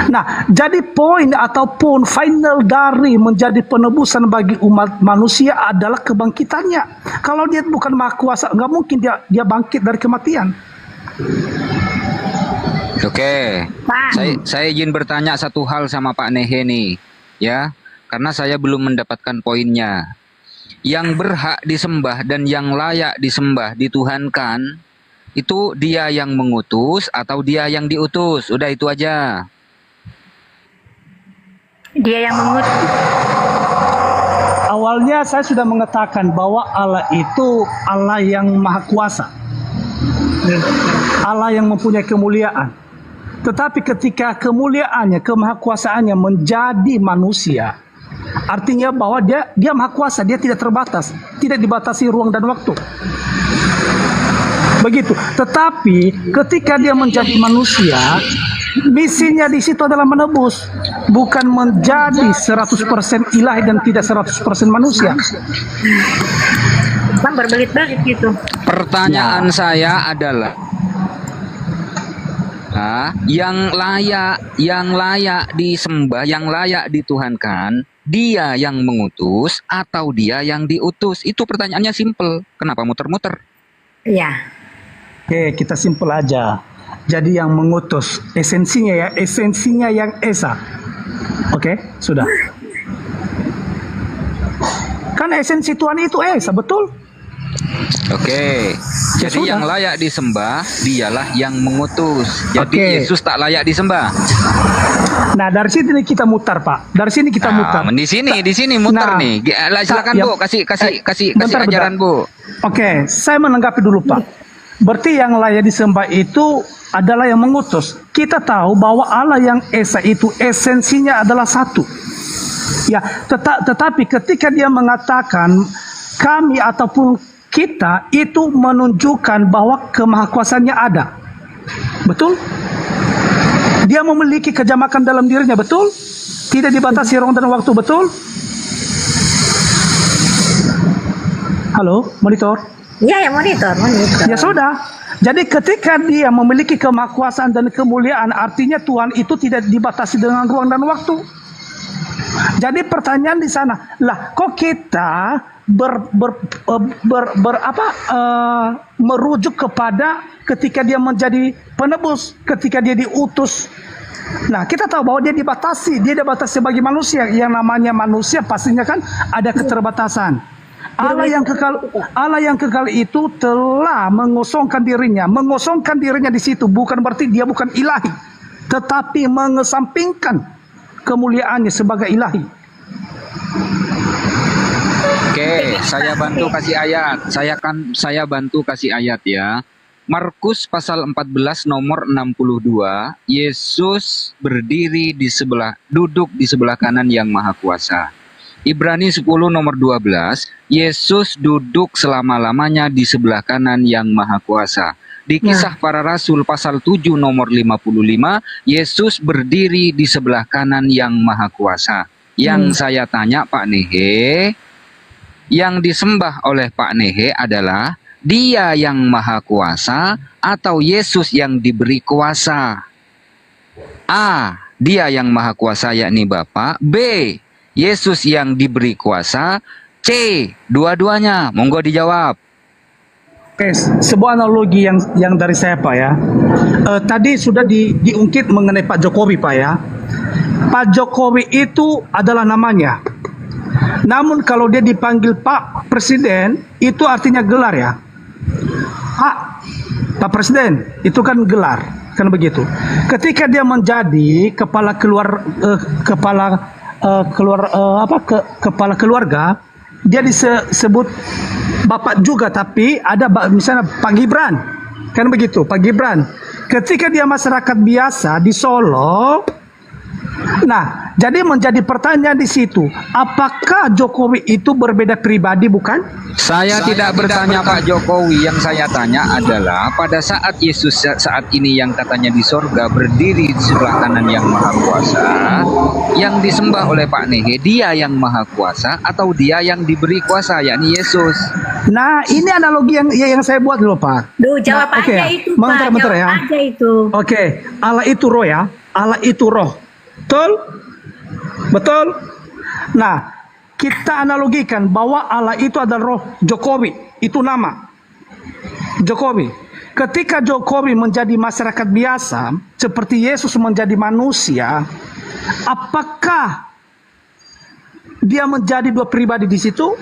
Nah, jadi poin ataupun final dari menjadi penebusan bagi umat manusia adalah kebangkitannya. Kalau dia bukan maha kuasa, nggak mungkin dia bangkit dari kematian. Oke, Pak. saya izin bertanya satu hal sama Pak Nehe nih, ya, karena saya belum mendapatkan poinnya. Yang berhak disembah dan yang layak disembah, dituhankan, itu dia yang mengutus atau dia yang diutus? Udah itu aja. Dia yang mengutus. Awalnya saya sudah mengatakan bahwa Allah itu Allah yang maha kuasa. Allah yang mempunyai kemuliaan. Tetapi ketika kemuliaannya, kemahakuasaannya menjadi manusia, artinya bahwa dia maha kuasa, dia tidak terbatas, tidak dibatasi ruang dan waktu. Begitu. Tetapi ketika dia menjadi manusia, misinya di situ adalah menebus, bukan menjadi 100% ilahi dan tidak 100% manusia. Bang berbelit-belit gitu. Pertanyaan saya adalah, yang layak disembah, yang layak dituhankan, dia yang mengutus atau dia yang diutus? Itu pertanyaannya simple. Kenapa muter-muter? Iya. Oke, kita simpel aja. Jadi yang mengutus, esensinya yang Esa. Oke, sudah. Kan esensi Tuhan itu Esa, betul? Oke, Ya jadi sudah. yang layak disembah dialah yang mengutus. Jadi Oke. Yesus tak layak disembah. Nah, dari sini kita mutar, Pak. Dari sini kita mutar. Di sini muter Nah, nih. Silakan ya, Bu, kasih bentar, ajaran Bu. Oke, saya menanggapi dulu, Pak. Berarti yang layak disembah itu adalah yang mengutus. Kita tahu bahwa Allah yang Esa itu esensinya adalah satu. Ya, tetapi ketika dia mengatakan kami ataupun kita, itu menunjukkan bahwa kemahakuasaannya ada. Betul? Dia memiliki kejamakan dalam dirinya, betul? Tidak dibatasi ruang dan waktu, betul? Halo, monitor? Iya, ya monitor. Ya sudah. Jadi ketika dia memiliki kemahakuasaan dan kemuliaan, artinya Tuhan itu tidak dibatasi dengan ruang dan waktu. Jadi pertanyaan di sana, lah kok kita merujuk kepada ketika dia menjadi penebus, ketika dia diutus Nah, kita tahu bahwa dia dibatasi sebagai manusia. Yang namanya manusia pastinya kan ada keterbatasan. Allah yang kekal itu telah mengosongkan dirinya di situ, bukan berarti dia bukan ilahi, tetapi mengesampingkan kemuliaannya sebagai ilahi. Oke, saya bantu kasih ayat. Saya bantu kasih ayat ya. Markus pasal 14 nomor 62, Yesus duduk di sebelah kanan yang maha kuasa. Ibrani 10 nomor 12, Yesus duduk selama-lamanya di sebelah kanan yang maha kuasa. Di Kisah Para Rasul pasal 7 nomor 55, Yesus berdiri di sebelah kanan yang maha kuasa. Yang saya tanya Pak Nehe, yang disembah oleh Pak Nehe adalah Dia yang maha kuasa atau Yesus yang diberi kuasa? A. Dia yang maha kuasa yakni Bapa. B. Yesus yang diberi kuasa. C. Dua-duanya. Monggo dijawab. Oke, sebuah analogi yang dari saya Pak ya. Tadi sudah diungkit mengenai Pak Jokowi Pak ya. Pak Jokowi itu adalah namanya. Namun kalau dia dipanggil Pak Presiden, itu artinya gelar ya. Pak Presiden, itu kan gelar, kan begitu. Ketika dia menjadi kepala keluarga, dia disebut Bapak juga, tapi ada misalnya Pak Gibran, kan begitu, Pak Gibran. Ketika dia masyarakat biasa di Solo, nah, jadi menjadi pertanyaan di situ, apakah Jokowi itu berbeda pribadi bukan? Saya tidak bertanya Pak Jokowi, yang saya tanya adalah pada saat Yesus saat ini yang katanya di sorga berdiri di sebelah kanan yang maha kuasa, yang disembah oleh Pak Nehe, Dia yang maha kuasa atau Dia yang diberi kuasa, yakni Yesus? Nah, ini analogi yang saya buat dulu Pak. Duh, jawab Nah, aja itu Pak, bentar ya. jawab aja itu. Oke, Allah itu roh ya, Allah itu roh. Betul? Betul? Nah, kita analogikan bahwa Allah itu adalah roh Jokowi. Itu nama Jokowi. Ketika Jokowi menjadi masyarakat biasa, seperti Yesus menjadi manusia, apakah dia menjadi dua pribadi di situ?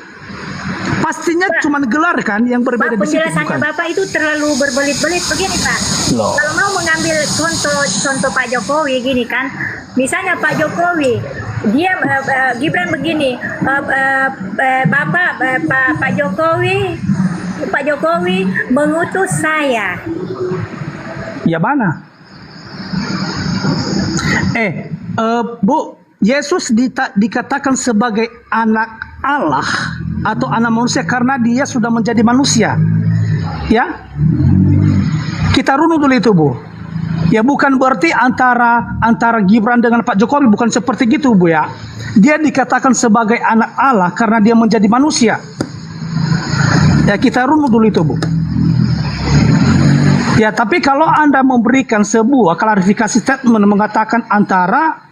Pastinya cuma gelar kan yang berbeda di situ, Penjelasannya bukan? Bapak itu terlalu berbelit-belit begini Pak. Loh. Kalau mau mengambil contoh Pak Jokowi gini kan, misalnya Pak Jokowi, dia Gibran begini, Pak Jokowi mengutus saya. Ya mana? Bu, Yesus dikatakan sebagai anak Allah atau anak manusia karena dia sudah menjadi manusia. Ya, kita runut dulu itu Bu. Ya bukan berarti antara Gibran dengan Pak Jokowi, bukan seperti gitu Bu ya. Dia dikatakan sebagai anak Allah karena dia menjadi manusia. Ya kita runut dulu itu Bu. Ya tapi kalau Anda memberikan sebuah klarifikasi statement mengatakan antara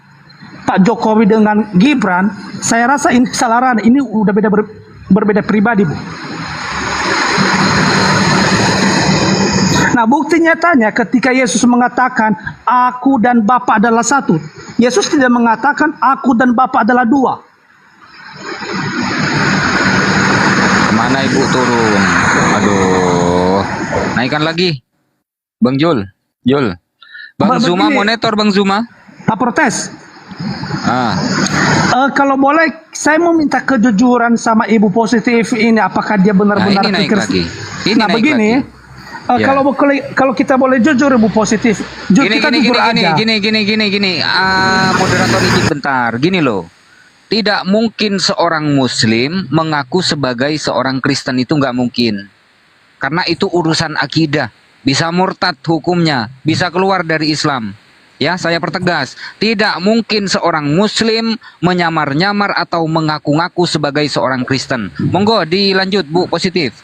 Pak Jokowi dengan Gibran, saya rasa ini kesalahan. Ini udah berbeda pribadi Bu. Nah bukti nyatanya ketika Yesus mengatakan aku dan Bapa adalah satu, Yesus tidak mengatakan aku dan Bapa adalah dua. Kemana Ibu turun? Aduh, naikkan lagi Bang Jul. Bang Zuma monitor Bang Zuma. Tak protes. Kalau boleh saya mau minta kejujuran sama Ibu Positif ini, apakah dia benar-benar ini naik pikir lagi. Ini nah naik begini lagi. Ya. Kalau kita boleh jujur Ibu Positif, kita jujur aja. Gini. Moderator izin bentar. Gini loh. Tidak mungkin seorang Muslim mengaku sebagai seorang Kristen, itu nggak mungkin. Karena itu urusan akidah. Bisa murtad hukumnya, bisa keluar dari Islam. Ya, saya pertegas, tidak mungkin seorang Muslim menyamar-nyamar atau mengaku-ngaku sebagai seorang Kristen. Monggo dilanjut Bu Positif.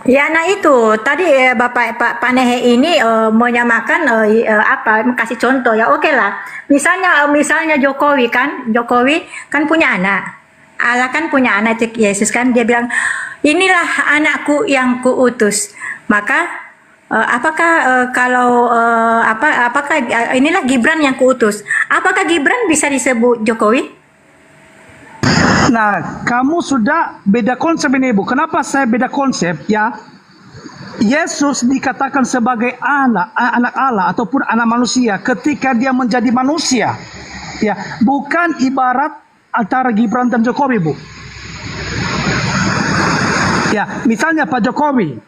Ya, nah itu tadi Pak Nehe ini menyamakan kasih contoh ya, oke lah. Misalnya Jokowi kan punya anak. Allah kan punya anak, Yesus kan, dia bilang inilah anakku yang kuutus. Maka apakah kalau apakah inilah Gibran yang kuutus? Apakah Gibran bisa disebut Jokowi? Nah, kamu sudah beda konsep ini, Bu. Kenapa saya beda konsep? Ya, Yesus dikatakan sebagai anak Allah ataupun anak manusia ketika dia menjadi manusia. Ya, bukan ibarat antara Gibran dan Jokowi, Bu. Ya, misalnya Pak Jokowi.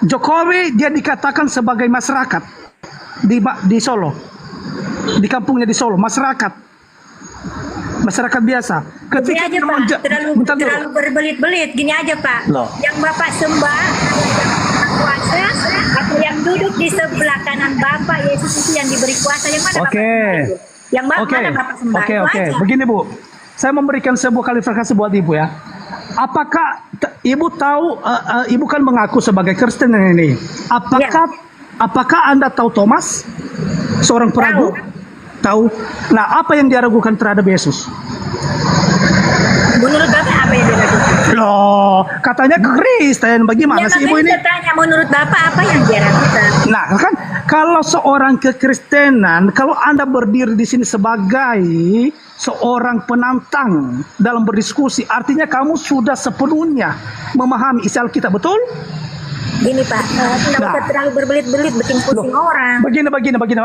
Jokowi dia dikatakan sebagai masyarakat di Solo. Di kampungnya di Solo, masyarakat biasa. Gini aja Pak, terlalu berbelit-belit. Gini aja Pak, Loh. yang Bapak sembah yang kuasa atau yang duduk di sebelah kanan Bapak Yesus itu yang diberi kuasa, yang mana Bapak sembah itu? Yang mana Bapak sembah itu aja. Begini Bu, saya memberikan sebuah klarifikasi buat Ibu ya. Apakah Ibu tahu, Ibu kan mengaku sebagai Kristen ini. Apakah Anda tahu Thomas? Seorang peragu? Tahu. Nah, apa yang dia ragukan terhadap Yesus? Menurut Bapak apa yang diragukan? Loh, katanya Kristen. Bagaimana sih Ibu ini? Saya tanya, menurut Bapak apa yang dia ragukan? Nah, kan kalau seorang kekristenan, kalau Anda berdiri di sini sebagai seorang penantang dalam berdiskusi, artinya kamu sudah sepenuhnya memahami isi Alkitab, betul? Gini Pak, tidak usah terlalu berbelit-belit bikin pusing orang. Begini.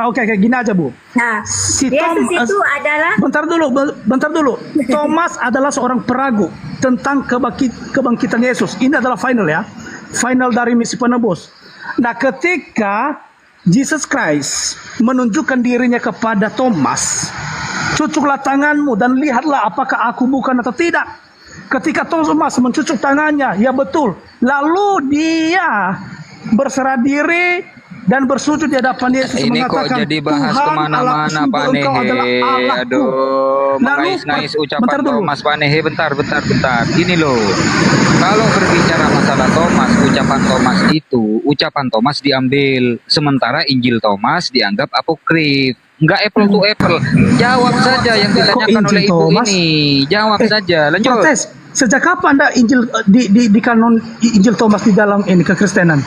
Oke, gini aja Bu. Nah, Si Yesus Tom- itu adalah Bentar dulu. Thomas adalah seorang peragu tentang kebangkitan Yesus. Ini adalah final ya. Final dari misi penebus. Nah, ketika Jesus Christ menunjukkan dirinya kepada Thomas, cucuklah tanganmu dan lihatlah apakah aku bukan atau tidak. Ketika Thomas mencucuk tangannya, ya betul. Lalu dia berserah diri dan bersujud di hadapan Yesus Ini kok mengatakan, jadi bahas Tuhan, kemana-mana Allahku, Pak Engkau adalah Nehe. Allahku. Aduh, Lalu, mengais-ngais ucapan bentar dulu. Thomas Pak Nehe. Bentar. Gini loh, kalau berbicara masalah Thomas, ucapan Thomas diambil, sementara Injil Thomas dianggap apokrif. Enggak apple to apple. Jawab saja yang ditanyakan Injil oleh Ibu Thomas? ini. Jawab saja. Lanjut. Protes. Sejak kapan Anda Injil di kanon Injil Thomas di dalam ini kekristenan?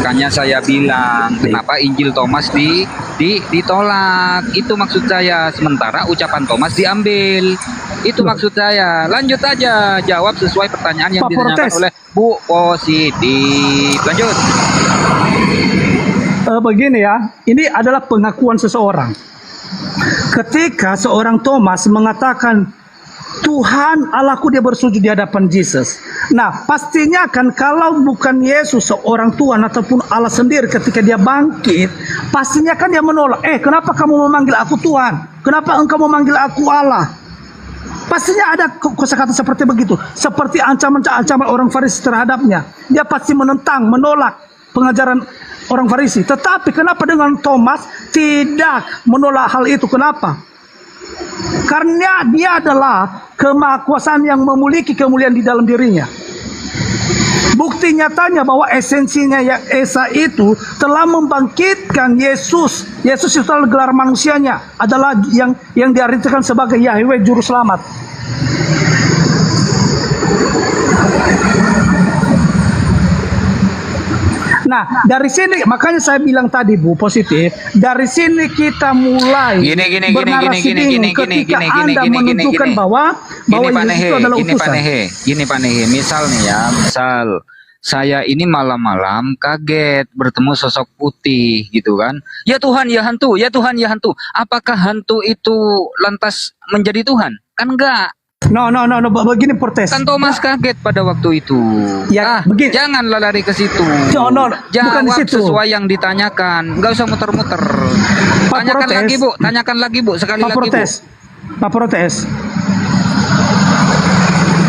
Makanya saya bilang kenapa Injil Thomas ditolak. Itu maksud saya. Sementara ucapan Thomas diambil. Itu maksud saya. Lanjut aja. Jawab sesuai pertanyaan yang Pak ditanyakan Protes. oleh Bu Positif. Lanjut. Begini ya, ini adalah pengakuan seseorang. Ketika seorang Thomas mengatakan, Tuhan Allahku, dia bersujud di hadapan Yesus. Nah, pastinya kan kalau bukan Yesus seorang Tuhan ataupun Allah sendiri ketika dia bangkit, pastinya kan dia menolak. Kenapa kamu memanggil aku Tuhan? Kenapa engkau memanggil aku Allah? Pastinya ada kosakata seperti begitu. Seperti ancaman-ancaman orang Farisi terhadapnya. Dia pasti menentang, menolak pengajaran orang Farisi. Tetapi kenapa dengan Thomas tidak menolak hal itu? Kenapa? Karena dia adalah kemahakuasaan yang memiliki kemuliaan di dalam dirinya. Bukti nyatanya bahwa esensinya yang Esa itu telah membangkitkan Yesus. Yesus itu adalah gelar manusianya, adalah yang diartikan sebagai Yahweh Juru Selamat. Nah, dari sini makanya saya bilang tadi Bu Positif, dari sini kita mulai bernarasi bingung ketika Anda menunjukkan bahwa Yesus itu adalah utusan. Gini Pak Nehe, misal nih ya, saya ini malam-malam kaget bertemu sosok putih gitu kan. Ya Tuhan ya hantu, ya Tuhan ya hantu. Apakah hantu itu lantas menjadi Tuhan? Kan enggak. No, begini protes. Kan Thomas kaget pada waktu itu. Ya, begini. Janganlah lari ke situ. Bukan di Jawab situ. sesuai yang ditanyakan. Enggak usah muter-muter. Tanyakan lagi Bu, sekali Pak lagi Protes. Bu. Pak Protes.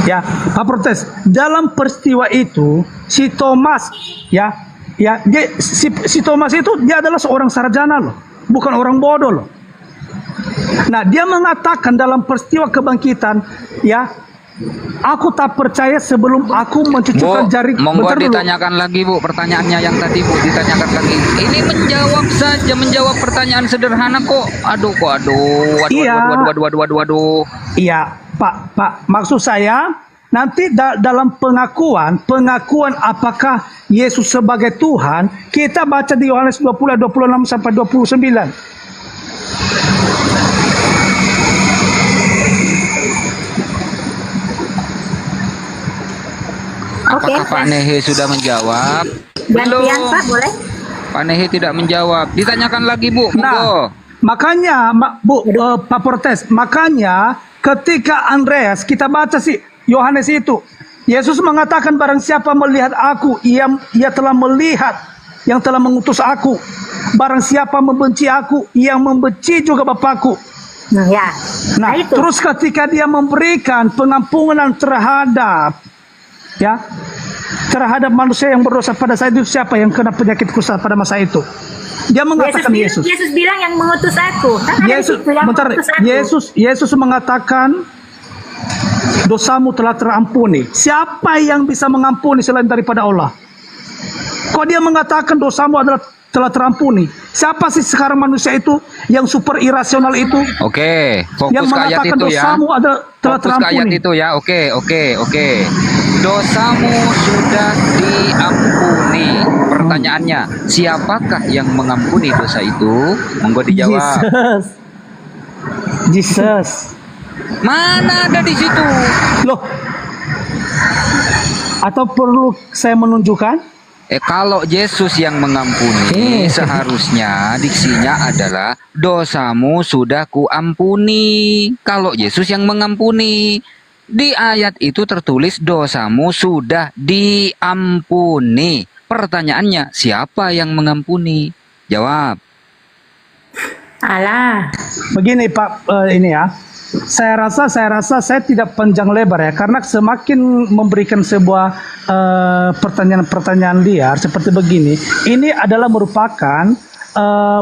Ya, Pak Protes. Dalam peristiwa itu, si Thomas, si Thomas itu dia adalah seorang sarjana loh, bukan orang bodoh loh. Nah, dia mengatakan dalam peristiwa kebangkitan, ya, aku tak percaya sebelum aku mencucukkan jari. Monggo ditanyakan lagi Bu, pertanyaannya yang tadi Bu, ditanyakan lagi. Ini menjawab pertanyaan sederhana kok. Aduh. Waduh. Iya, Pak, maksud saya Nanti dalam pengakuan apakah Yesus sebagai Tuhan, kita baca di Yohanes 20 ayat 26 sampai 29. Oke, Apakah Pak Nehe sudah menjawab? gantian Pak, boleh? Pak Nehe tidak menjawab. Ditanyakan lagi, Bu. Monggo. Nah, makanya Pak Portes, makanya ketika Andreas kita baca sih Yohanes itu, Yesus mengatakan barang siapa melihat aku, ia telah melihat yang telah mengutus aku. Barang siapa membenci aku, ia membenci juga Bapakku. Ya. Nah, itu. terus ketika dia memberikan pengampunan terhadap manusia yang berdosa pada saat itu, siapa yang kena penyakit kusta pada masa itu? Dia mengatakan Yesus. Yesus bilang yang mengutus aku. Kan ada Yesus, di situ yang bentar, mengutus aku. Yesus mengatakan dosamu telah terampuni. Siapa yang bisa mengampuni selain daripada Allah? Kok dia mengatakan dosamu adalah telah terampuni? Siapa sih sekarang manusia itu yang super irasional itu? Oke, Yang fokus ke ayat mengatakan itu ya. dosamu adalah telah Fokus ke ayat terampuni. itu ya. Oke. Dosamu sudah diampuni. Pertanyaannya, siapakah yang mengampuni dosa itu? Monggo dijawab. Jesus. Mana ada di situ? Loh. Atau perlu saya menunjukkan? Kalau Yesus yang mengampuni, seharusnya diksinya adalah dosamu sudah kuampuni. Kalau Yesus yang mengampuni, di ayat itu tertulis dosamu sudah diampuni. Pertanyaannya, siapa yang mengampuni? Jawab. Alah. Begini Pak, ini ya. Saya rasa saya tidak panjang lebar ya, karena semakin memberikan sebuah pertanyaan-pertanyaan liar seperti begini, ini adalah merupakan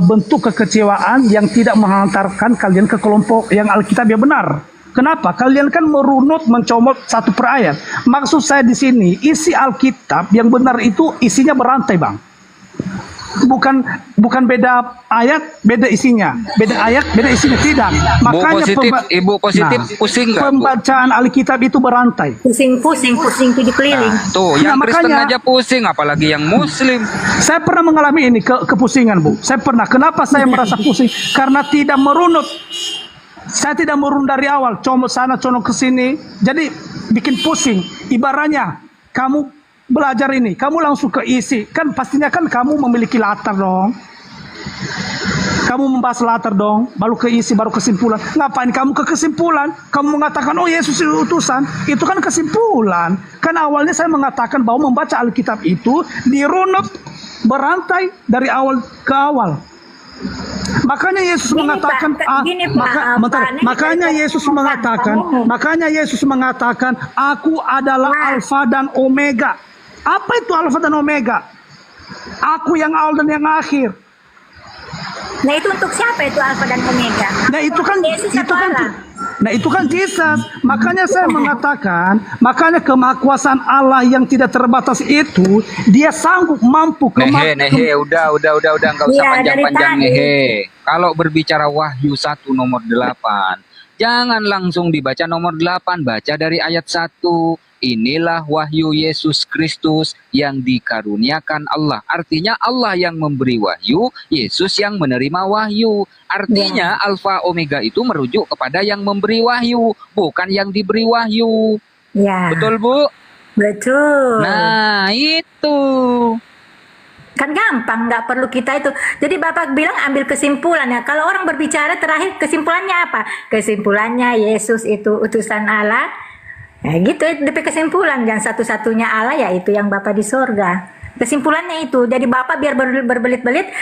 bentuk kekecewaan yang tidak menghantarkan kalian ke kelompok yang Alkitab yang benar. Kenapa? Kalian kan merunut, mencomot satu per ayat. Maksud saya di sini, isi Alkitab yang benar itu isinya berantai, Bang. Bukan beda ayat, beda isinya. Beda ayat, beda isinya. Tidak. Makanya Ibu positif pusing nggak, Bu? pembacaan Alkitab itu berantai. Pusing-pusing di keliling. Nah, tuh, yang Nah, Kristen makanya- aja pusing, apalagi yang Muslim. Saya pernah mengalami ini, kepusingan, Bu. Saya pernah. Kenapa saya merasa pusing? Karena tidak merunut. Saya tidak merunut dari awal. Comot sana, comot ke sini. Jadi bikin pusing. Ibaratnya kamu belajar ini, kamu langsung ke isi. Kan pastinya kan kamu memiliki latar dong. Kamu membahas latar dong, baru ke isi, baru kesimpulan. Ngapain kamu ke kesimpulan? Kamu mengatakan, oh Yesus itu utusan. Itu kan kesimpulan. Kan awalnya saya mengatakan bahwa membaca Alkitab itu dirunut, berantai dari awal ke awal. Makanya Yesus Gini, mengatakan, Pak, gini, Pak, makanya Yesus mengatakan, aku adalah Alfa dan Omega. Apa itu Alfa dan Omega? Aku yang awal dan yang akhir. Nah itu untuk siapa itu Alfa dan Omega? Nah itu kan Yesus atau Allah? Jesus. Makanya saya mengatakan, makanya kemahakuasaan Allah yang tidak terbatas itu, dia sanggup mampu Nehe, udah, nggak usah Iya, panjang-panjang, dari tadi. Nehe. Kalau berbicara Wahyu 1 nomor 8, jangan langsung dibaca nomor 8, baca dari ayat 1. Inilah wahyu Yesus Kristus yang dikaruniakan Allah. Artinya Allah yang memberi wahyu, Yesus yang menerima wahyu. Artinya Alfa Omega itu merujuk kepada yang memberi wahyu, bukan yang diberi wahyu. Ya. Betul, Bu? Betul. Nah, itu. Kan gampang, nggak perlu kita itu. Jadi Bapak bilang ambil kesimpulannya. Kalau orang berbicara terakhir kesimpulannya apa? Kesimpulannya Yesus itu utusan Allah. Ya gitu, itu kesimpulan. Dan satu-satunya Allah yaitu yang Bapak di sorga. Kesimpulannya itu. Jadi Bapak biar berbelit-belit,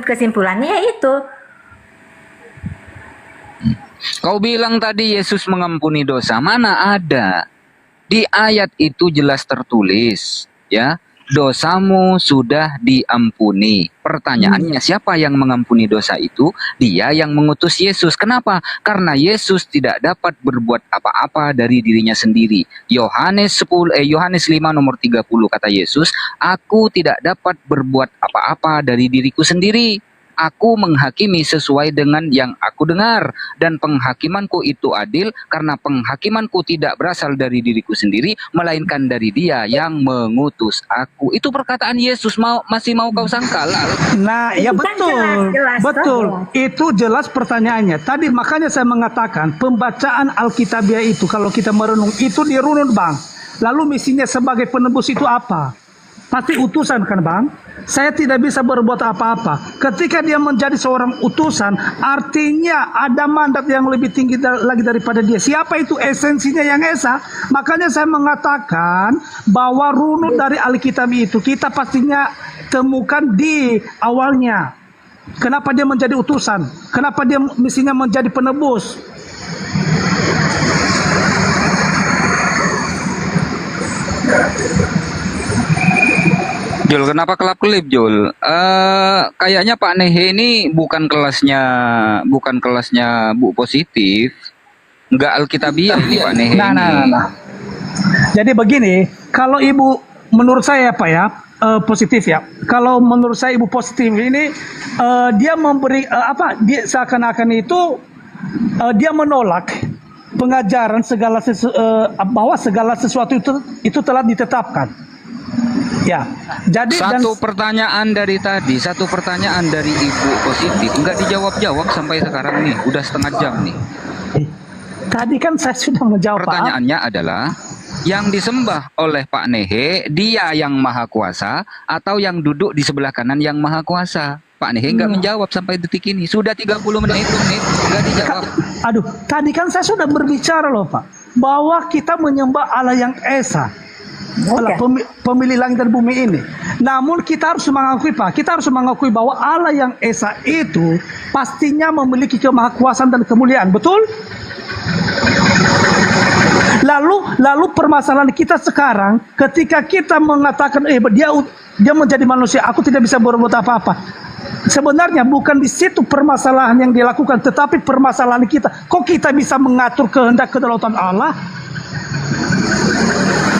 kesimpulannya ya itu. Kau bilang tadi Yesus mengampuni dosa. Mana ada? Di ayat itu jelas tertulis, ya. Dosamu sudah diampuni. Pertanyaannya, siapa yang mengampuni dosa itu? Dia yang mengutus Yesus. Kenapa? Karena Yesus tidak dapat berbuat apa-apa dari dirinya sendiri. Yohanes 5 nomor 30 kata Yesus, aku tidak dapat berbuat apa-apa dari diriku sendiri. aku menghakimi sesuai dengan yang aku dengar, dan penghakimanku itu adil karena penghakimanku tidak berasal dari diriku sendiri, melainkan dari Dia yang mengutus aku. Itu perkataan Yesus, masih mau kau sangkal? Nah, ya Itu kan betul, jelas betul. toh. Itu jelas pertanyaannya. Tadi makanya saya mengatakan pembacaan Alkitabiah itu kalau kita merenung itu dirunut, Bang. Lalu misinya sebagai penebus itu apa? Pasti utusan kan, Bang? Saya tidak bisa berbuat apa-apa. Ketika dia menjadi seorang utusan, artinya ada mandat yang lebih tinggi lagi daripada dia. Siapa itu? Esensinya yang esa. Makanya saya mengatakan bahwa runut dari Alkitab itu kita pastinya temukan di awalnya. Kenapa dia menjadi utusan? Kenapa dia misinya menjadi penebus? Jul, kenapa kelap-kelip, Jul? Kayaknya Pak Nehe ini bukan kelasnya Bu Positif, nggak Alkitabiah ini Pak Nehe ini. Jadi begini, kalau Ibu menurut saya Pak ya, positif ya. Kalau menurut saya Ibu Positif ini dia memberi dia seakan-akan itu dia menolak pengajaran bahwa segala sesuatu itu telah ditetapkan. Ya, jadi Satu pertanyaan dari Ibu Positif nggak dijawab-jawab sampai sekarang nih, udah setengah jam nih. tadi kan saya sudah menjawab Pak. Pertanyaannya adalah, yang disembah oleh Pak Nehe, Dia yang Maha Kuasa atau yang duduk di sebelah kanan yang Maha Kuasa? Pak Nehe nggak menjawab sampai detik ini. Sudah 30 menit nggak dijawab. Aduh, tadi kan saya sudah berbicara loh Pak, bahwa kita menyembah Allah yang esa. Allah pemilik langit dan bumi ini. Namun kita harus mengakui Pak, kita harus mengakui bahwa Allah yang esa itu pastinya memiliki kemahakuasaan dan kemuliaan, betul? Lalu permasalahan kita sekarang ketika kita mengatakan dia menjadi manusia, aku tidak bisa berbuat apa-apa. Sebenarnya bukan di situ permasalahan yang dilakukan, tetapi permasalahan kita. Kok kita bisa mengatur kehendak kedaulatan Allah?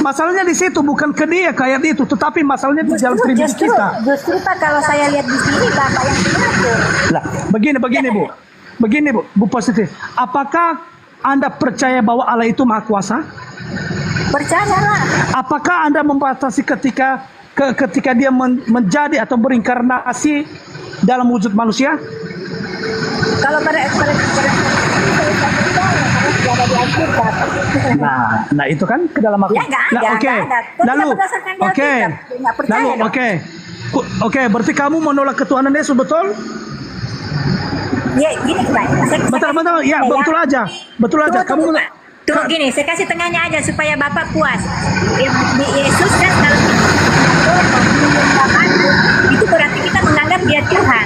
Masalahnya di situ, bukan ke dia kayak itu, tetapi masalahnya di dalam pribadi kita. Justru Pak, kalau saya lihat di sini Bapak yang mengatur. Lah, begini Bu Positif. Apakah Anda percaya bahwa Allah itu Maha Kuasa? Percayalah. Apakah Anda membatasi ketika dia menjadi atau berinkarnasi dalam wujud manusia? Kalau pada Nah itu kan ke dalam aku. Ya, nggak ada, nggak ada. Oke, berarti kamu menolak ketuhanan Yesus, betul? Ya, gini Pak. Bentar, ya betul aja. Kamu Tunggu gini, saya kasih tengahnya aja supaya Bapak puas. Di Yesus kan kalau itu berarti kita menganggap dia Tuhan.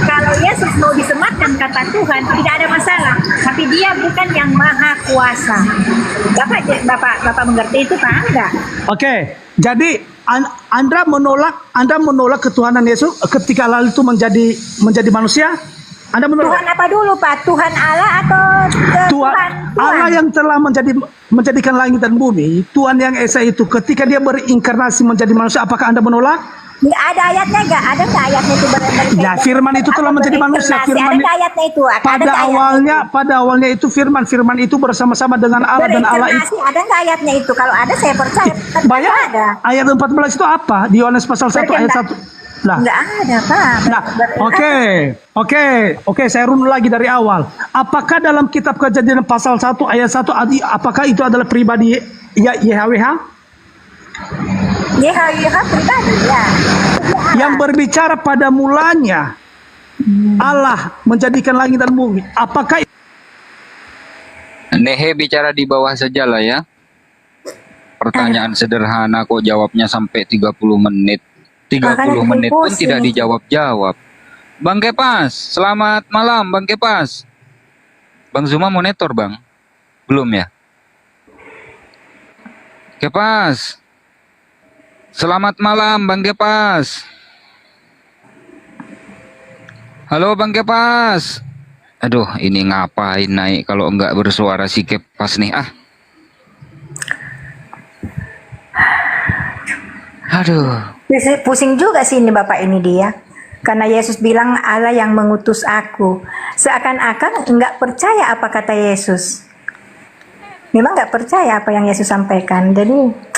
Kalau Yesus mau disematkan kata Tuhan, tidak ada masalah. Tapi dia bukan yang maha kuasa. Bapak mengerti itu Pak? Enggak? Oke, jadi Anda menolak ketuhanan Yesus ketika Allah itu menjadi manusia? Anda menolak? Tuhan apa dulu Pak? Tuhan Allah atau Tuhan? Allah yang telah menjadikan langit dan bumi, Tuhan yang esa itu ketika dia berinkarnasi menjadi manusia, apakah Anda menolak? Nggak ada ayatnya, nggak ada nggak ayatnya itu Ya, firman itu telah menjadi manusia. Firman ada ayatnya itu. Pada awalnya itu firman itu bersama-sama dengan Allah dan Allah itu. Ada nggak ayatnya itu? Kalau ada saya percaya. Banyak. Ayat 14 itu apa? Di Yohanes pasal 1 ayat 1. Nah, nggak ada Pak. Nah, oke, saya runut lagi dari awal. Apakah dalam kitab Kejadian pasal 1 ayat 1 apakah itu adalah pribadi YHWH? YHWH pribadi ya. Yang berbicara pada mulanya Allah menjadikan langit dan bumi. Apakah Nehe bicara di bawah saja lah ya. Pertanyaan sederhana kok jawabnya sampai 30 menit. 30 menit pun tidak dijawab-jawab. Bang Kepas, selamat malam Bang Kepas. Bang Zuma monitor Bang? Belum ya? Kepas. Selamat malam Bang Kepas. Halo Bang Kepas. Aduh, ini ngapain naik kalau enggak bersuara si Kepas nih Aduh. Pusing juga sih ini Bapak ini dia. Karena Yesus bilang Allah yang mengutus aku. Seakan-akan nggak percaya apa kata Yesus. Memang nggak percaya apa yang Yesus sampaikan. Jadi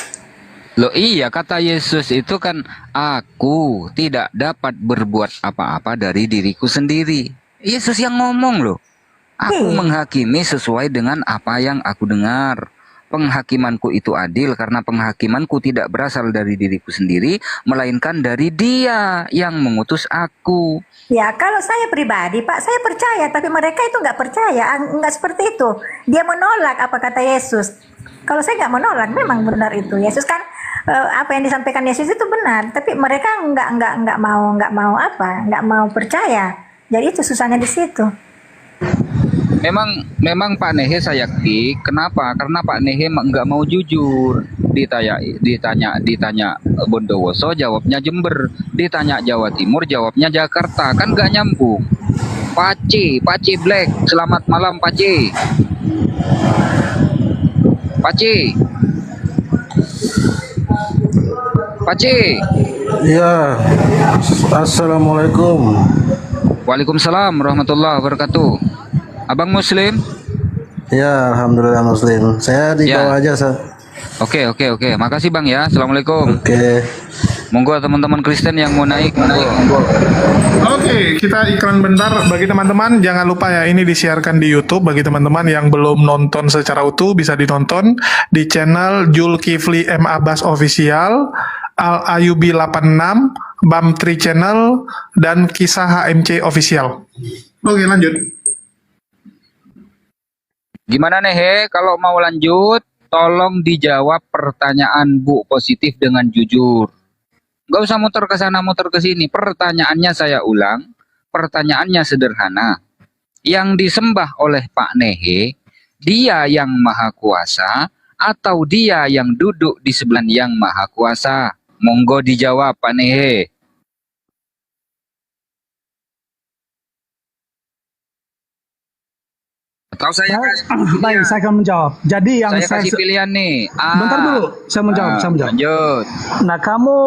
Loh iya, kata Yesus itu kan, aku tidak dapat berbuat apa-apa dari diriku sendiri. Yesus yang ngomong loh. Aku menghakimi sesuai dengan apa yang aku dengar. Penghakimanku itu adil karena penghakimanku tidak berasal dari diriku sendiri, melainkan dari Dia yang mengutus aku. ya kalau saya pribadi Pak, saya percaya. Tapi mereka itu nggak percaya, nggak seperti itu. Dia menolak apa kata Yesus. Kalau saya nggak menolak, memang benar itu. Yesus kan apa yang disampaikan Yesus itu benar. Tapi mereka nggak mau percaya. Jadi itu susahnya di situ. Memang Pak Nehe saya klik. Kenapa? Karena Pak Nehe nggak mau jujur. Ditanya Bondowoso, jawabnya Jember. Ditanya Jawa Timur, jawabnya Jakarta. Kan nggak nyambung. Pace Black. Selamat malam Pace. Pace. Ya, assalamualaikum. Waalaikumsalam warahmatullahi wabarakatuh. Abang Muslim? Ya, alhamdulillah Muslim. Saya di Ya. bawah aja, Sa. Oke. Makasih Bang ya. Assalamualaikum. Oke. Monggo teman-teman Kristen yang mau naik, monggo. Oke, kita iklan bentar. Bagi teman-teman, jangan lupa ya, ini disiarkan di YouTube. Bagi teman-teman yang belum nonton secara utuh, bisa ditonton di channel Julkifli M. Abbas Official, Al Ayubi 86, Bam Tri Channel, dan Kisah HMC Official. Oke, lanjut. Gimana nih, kalau mau lanjut, tolong dijawab pertanyaan Bu Positif dengan jujur. Gak usah muter ke sana, muter ke sini. Pertanyaannya saya ulang. Pertanyaannya sederhana. Yang disembah oleh Pak Nehe, Dia yang Maha Kuasa atau Dia yang duduk di sebelah Yang Maha Kuasa? Monggo dijawab Pak Nehe. Atau saya Baik, saya akan menjawab. Jadi yang saya kasih pilihan nih. Bentar dulu, saya menjawab. Lanjut. Nah, kamu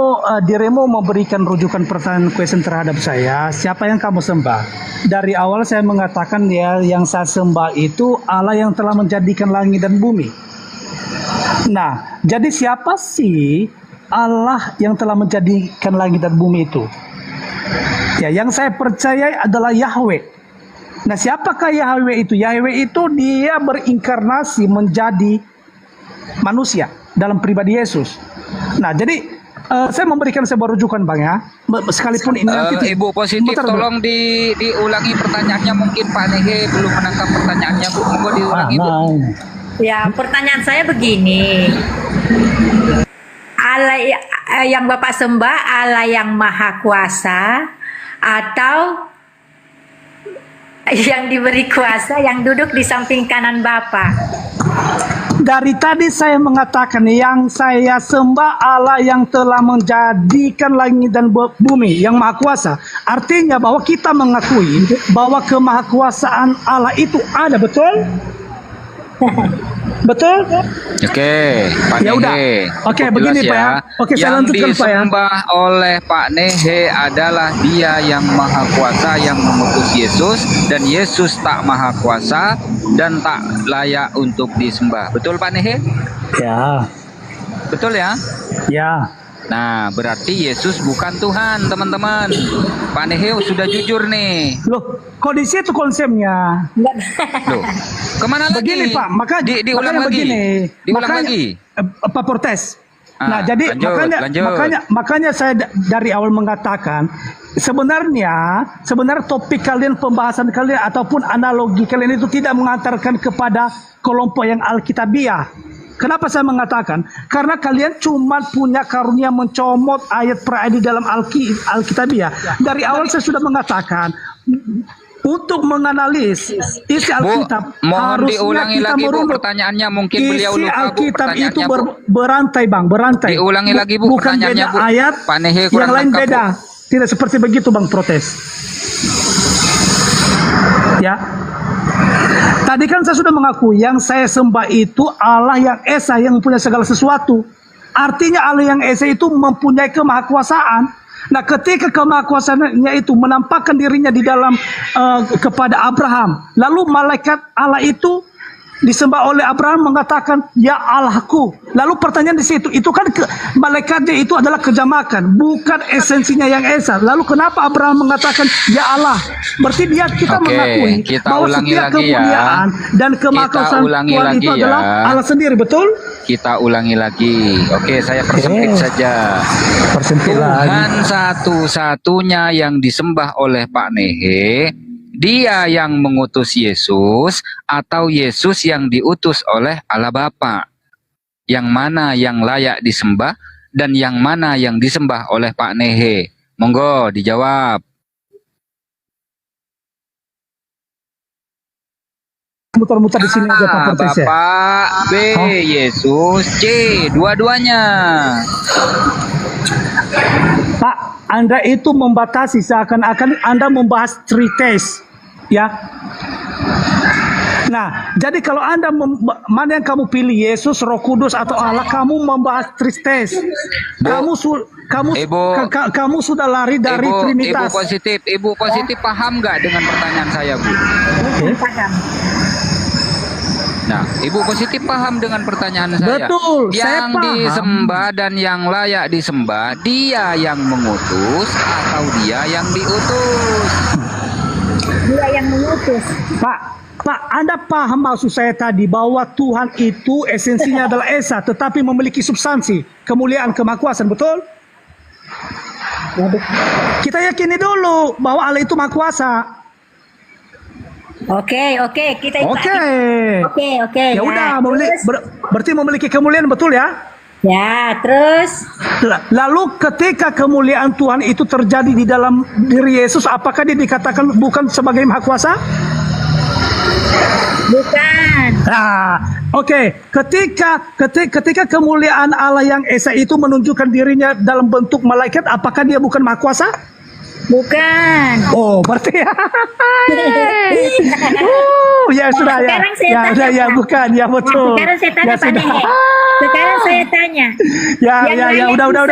dirimu memberikan rujukan pertanyaan question terhadap saya, siapa yang kamu sembah? Dari awal saya mengatakan ya, yang saya sembah itu Allah yang telah menjadikan langit dan bumi. Nah, jadi siapa sih Allah yang telah menjadikan langit dan bumi itu? Ya, yang saya percaya adalah Yahweh. Nah, siapakah Yahweh itu? Yahweh itu dia berinkarnasi menjadi manusia dalam pribadi Yesus. Nah, jadi saya memberikan sebuah rujukan Bang ya. Sekalipun ini nanti Ibu Positif, tolong diulangi pertanyaannya. Mungkin Pak Nehe belum menangkap pertanyaannya, Bu. Monggo diulangi, Bu. Ya, pertanyaan saya begini. Allah yang Bapak sembah, Allah yang Maha Kuasa atau yang diberi kuasa yang duduk di samping kanan Bapak? Dari tadi saya mengatakan yang saya sembah Allah yang telah menjadikan langit dan bumi, yang Maha Kuasa. Artinya bahwa kita mengakui bahwa kemahakuasaan Allah itu ada, betul? Betul? Oke, Pak Ya udah. Nehe. Oke, Cukup begini jelas Pak ya. Oke, saya Yang lanjutkan Pak ya. disembah oleh Pak Nehe adalah Dia yang Maha Kuasa yang mengutus Yesus, dan Yesus tak Maha Kuasa dan tak layak untuk disembah. Betul Pak Nehe? Ya. Betul ya? Ya. Nah, berarti Yesus bukan Tuhan, teman-teman. Pak Nehe sudah jujur nih. Loh, kok di situ konsepnya? Loh, kemana lagi? Begini Pak, diulang makanya lagi. begini. Diulang Makanya- lagi. Pak protes. Ah, Nah, jadi lanjut. makanya saya dari awal mengatakan sebenarnya topik kalian, pembahasan kalian ataupun analogi kalian itu tidak mengantarkan kepada kelompok yang Alkitabiah. Kenapa saya mengatakan? Karena kalian cuma punya karunia mencomot ayat per ayat di dalam Alkitabiah. Dari awal saya sudah mengatakan untuk menganalisis isi Bu, Alkitab mohon harusnya diulangi kita lagi Bu merunut. pertanyaannya, mungkin beliau Isi lupa Bu Alkitab itu pertanyaannya Bu. berantai Bang, berantai. Diulangi lagi, Bu, Bukan pertanyaannya, beda Bu. ayat, Pak Nehe kurang yang lain lengkap, Bu. beda. Tidak seperti begitu Bang protes. Ya. Tadi kan saya sudah mengaku yang saya sembah itu Allah yang Esa yang mempunyai segala sesuatu. Artinya Allah yang Esa itu mempunyai kemahakuasaan. Nah, ketika kemahakuasaannya itu menampakkan dirinya di dalam kepada Abraham, lalu malaikat Allah itu disembah oleh Abraham mengatakan, ya Allahku. Lalu pertanyaan di situ, itu kan malaikatnya itu adalah kejamakan, bukan esensinya yang esa. Lalu kenapa Abraham mengatakan ya Allah? Berarti kita Oke, mengakui kita bahwa ulangi setiap lagi ya. kemuliaan dan kemahakuasaan ulangi Tuhan itu lagi ya. adalah Allah sendiri, betul? Kita ulangi lagi. Oke, saya persempit saja. Persempit lagi. Tuhan satu-satunya yang disembah oleh Pak Nehe, Dia yang mengutus Yesus atau Yesus yang diutus oleh Allah Bapa? Yang mana yang layak disembah dan yang mana yang disembah oleh Pak Nehe? Monggo dijawab. Muter-muter di sini aja Pak Portes ya. Bapak, B, Yesus, C, dua-duanya. Pak, Anda itu membatasi seakan-akan Anda membahas trites, ya. Nah, jadi kalau Anda mana yang kamu pilih, Yesus, Roh Kudus atau Allah, kamu membahas trites. Kamu sudah lari dari Trinitas. Ibu positif paham nggak dengan pertanyaan saya, Bu? Paham. Nah, Ibu positif paham dengan pertanyaan saya. Betul, Yang saya paham. disembah dan yang layak disembah, Dia yang mengutus atau Dia yang diutus? Dia yang mengutus. Pak, Anda paham maksud saya tadi bahwa Tuhan itu esensinya adalah esa, tetapi memiliki substansi, kemuliaan, kemahakuasaan, betul? Kita yakini dulu bahwa Allah itu maha kuasa. Oke, kita Oke. Oke. Ya udah, terus? berarti memiliki kemuliaan, betul ya? Ya, terus Lalu ketika kemuliaan Tuhan itu terjadi di dalam diri Yesus, apakah dia dikatakan bukan sebagai maha kuasa? bukan. Nah, oke. Ketika kemuliaan Allah yang esa itu menunjukkan dirinya dalam bentuk malaikat, apakah dia bukan maha kuasa? Bukan. Oh, berarti ya. Ya sudah ya. Sekarang saya Ya tanya, sudah ya, Pak. bukan ya, betul. Sekarang saya tanya Ya Pak sudah. Nehe. Sekarang saya tanya. Ya, Yang ya, layak udah. disembah,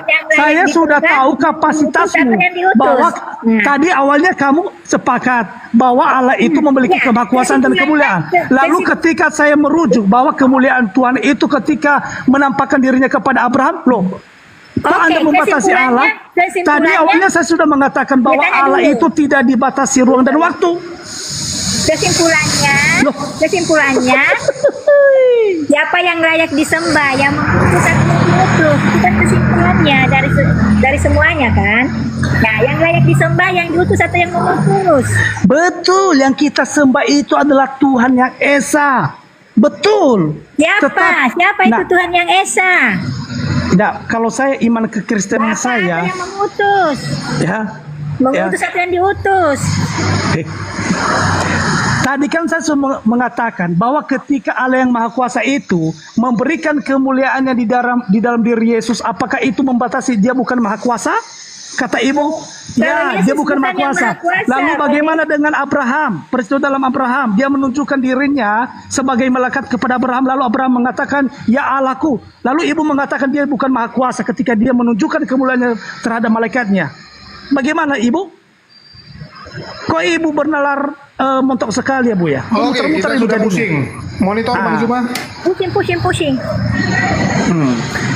yang layak Saya sudah disembah, tahu diutus kapasitasmu atau yang diutus? bahwa Nah. tadi awalnya kamu sepakat bahwa Allah itu memiliki Ya, kemahakuasaan dan kemuliaan. Lalu ketika saya merujuk bahwa kemuliaan Tuhan itu ketika menampakkan dirinya kepada Abraham, loh, kalau Anda membatasi Allah, tadi awalnya saya sudah mengatakan bahwa tanya Allah dulu. itu tidak dibatasi ruang dan waktu. Kesimpulannya, Loh. siapa yang layak disembah, yang mengutus atau yang diutus? Itu kan kesimpulannya dari semuanya kan. Nah, yang layak disembah, yang diutus atau yang mengutus? Betul, yang kita sembah itu adalah Tuhan yang esa. Betul. Siapa itu Nah, Tuhan yang esa? Nah, kalau saya iman kekristenan Bapak saya, yang mengutus? ya, Mengutus atau yang diutus? tadi kan saya sudah mengatakan bahwa ketika Allah yang Maha Kuasa itu memberikan kemuliaannya di dalam diri Yesus, apakah itu membatasi dia bukan Maha Kuasa? Kata ibu, ya, Yesus dia bukan Maha bukan yang Kuasa. Maha Kuasa. Lalu bagaimana dengan Abraham? Peristiwa dalam Abraham, dia menunjukkan dirinya sebagai melekat kepada Abraham. Lalu Abraham mengatakan, ya Allahku. Lalu ibu mengatakan dia bukan Maha Kuasa ketika dia menunjukkan kemuliaannya terhadap malaikatnya. Bagaimana ibu? Kok ibu bernalar montok sekali ya Bu ya? Oke, Muter-muter kita ibu sudah jadinya. pusing. Monitor Bang Zuma. Pusing.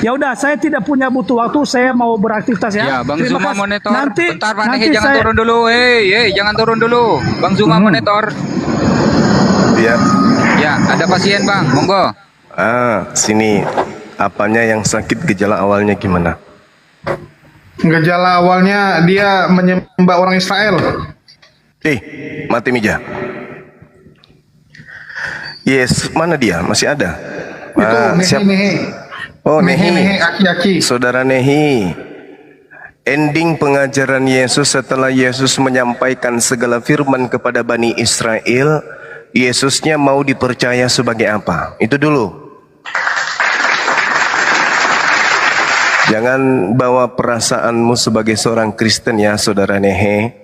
Ya udah, saya tidak punya butuh waktu, saya mau beraktivitas ya. Ya, Bang Terima Zuma kasih. monitor. Nanti, Bentar Pak nanti Nehe, jangan saya, turun dulu. Jangan turun dulu. Bang Zuma monitor. Ya, Ya, ada pasien Bang, monggo. sini apanya yang sakit, gejala awalnya gimana? Gejala awalnya dia menyembah orang Israel. Mati Mija. Yes, mana dia? Masih ada? Itu Nehi. Oh, Nehi, Nehi. aki-aki. Saudara Nehi. Ending pengajaran Yesus setelah Yesus menyampaikan segala firman kepada Bani Israel, Yesusnya mau dipercaya sebagai apa? Itu dulu. Jangan bawa perasaanmu sebagai seorang Kristen ya, Saudara Nehe.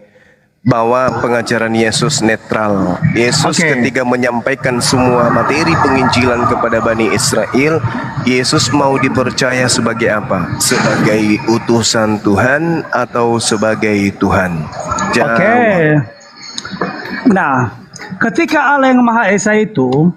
Bawa pengajaran Yesus netral. Yesus ketika menyampaikan semua materi penginjilan kepada Bani Israel, Yesus mau dipercaya sebagai apa? Sebagai utusan Tuhan atau sebagai Tuhan? Jawab. Oke. Nah, ketika Allah yang Maha Esa itu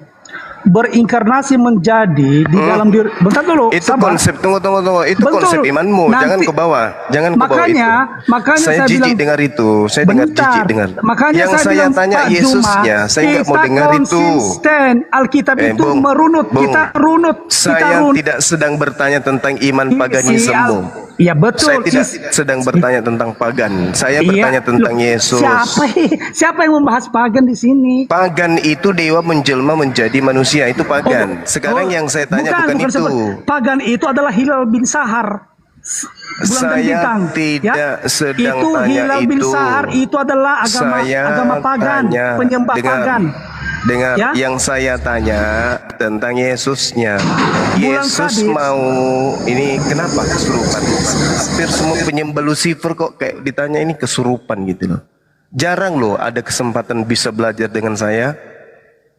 berinkarnasi menjadi di dalam diri. Bentar dulu. Itu sabar. konsep, tunggu. Itu Betul. konsep imanmu. Nanti- Jangan ke bawah. Jangan ke bawah itu. Makanya saya saya jijik bilang, dengar itu. Saya dengar bentar. jijik dengar. Makanya Yang saya bilang, tanya Pak Yesusnya, Juma, saya nggak mau kita dengar itu. konsisten. Alkitab itu Bung, merunut. Bung, Kita runut. Saya tidak sedang bertanya tentang iman paganisme. Ya betul. Saya tidak sedang bertanya tentang pagan. Saya bertanya tentang Loh, Yesus. Siapa yang membahas pagan di sini? Pagan itu dewa menjelma menjadi manusia, itu pagan. Sekarang yang saya tanya bukan itu. Pagan itu adalah Hilal bin Sahar. Bulan dan Saya bintang, tidak sedang itu tanya Hilal bin itu. Sahar itu adalah agama pagan, tanya, penyembah pagan. Dengar, Ya? yang saya tanya tentang Yesusnya. Bulan Yesus Sabit. mau ini kenapa kesurupan? Hampir semua penyembah Lucifer kok kayak ditanya ini kesurupan gitu loh. Jarang loh ada kesempatan bisa belajar dengan saya.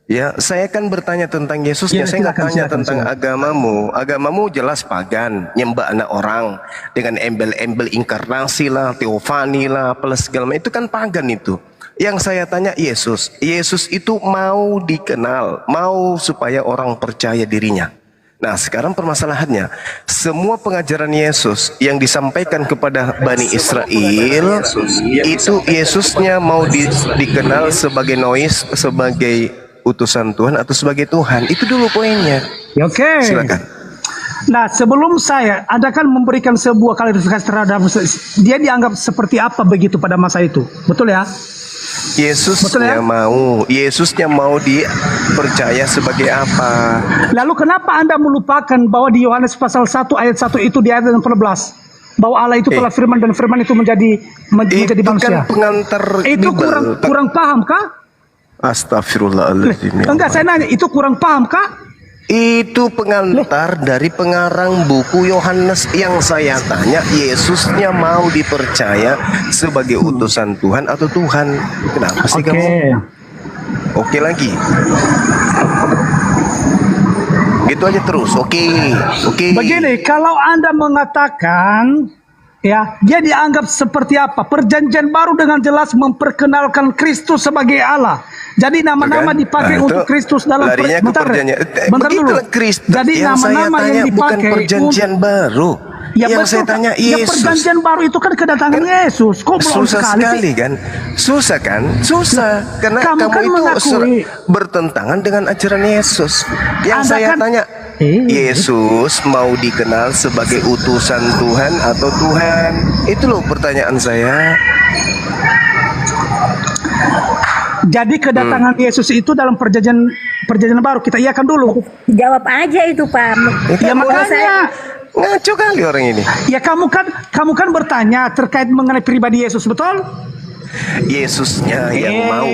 Ya, saya kan bertanya tentang Yesusnya. Ya, Saya nggak tanya silakan. tentang agamamu. Agamamu jelas pagan, nyembah anak orang dengan embel-embel inkarnasi lah, teofani lah, plus segala macam. Itu kan pagan itu. Yang saya tanya Yesus. Yesus itu mau dikenal, mau supaya orang percaya dirinya. Nah, sekarang permasalahannya, semua pengajaran Yesus yang disampaikan kepada Bani Israel, itu Yesusnya mau dikenal sebagai nois, sebagai utusan Tuhan atau sebagai Tuhan. Itu dulu poinnya. Ya, oke. Silakan. Nah, sebelum Anda kan memberikan sebuah klarifikasi terhadap dia dianggap seperti apa begitu pada masa itu, betul ya? Yesusnya mau dipercaya sebagai apa? Lalu kenapa Anda melupakan bahwa di Yohanes pasal 1 ayat 1 itu di ayat 14 bahwa Allah itu telah firman dan firman itu menjadi Itu manusia? kan pengantar Itu Bible. kurang paham kah? Astagfirullahaladzim. Enggak, saya nanya, itu kurang paham kah? Itu pengantar dari pengarang buku Yohanes. Yang saya tanya, Yesusnya mau dipercaya sebagai utusan Tuhan atau Tuhan? Kenapa sih kamu? Oke lagi. Gitu aja terus. Oke. Begini, kalau Anda mengatakan ya, dia dianggap seperti apa? Perjanjian baru dengan jelas memperkenalkan Kristus sebagai Allah. Jadi nama-nama dipakai untuk Kristus dalam bentar dulu. Jadi nama-nama yang dipakai bukan perjanjian baru. Ya, yang betul, saya tanya ya, Yesus. perjanjian baru itu kan kedatangan Yesus. Kok belum Susah sekali kan? Susah kan? Susah. Karena Kamu kamu kan itu mengakui bertentangan dengan ajaran Yesus. Yang Anda saya kan- tanya, Yesus mau dikenal sebagai utusan Tuhan atau Tuhan? Itu loh pertanyaan saya. Jadi kedatangan Yesus itu dalam perjanjian baru, kita iakan dulu. Jawab aja itu, Pak. Ya makanya ngaco kali orang ini. ya kamu kan bertanya terkait mengenai pribadi Yesus, betul? Yesusnya yang mau,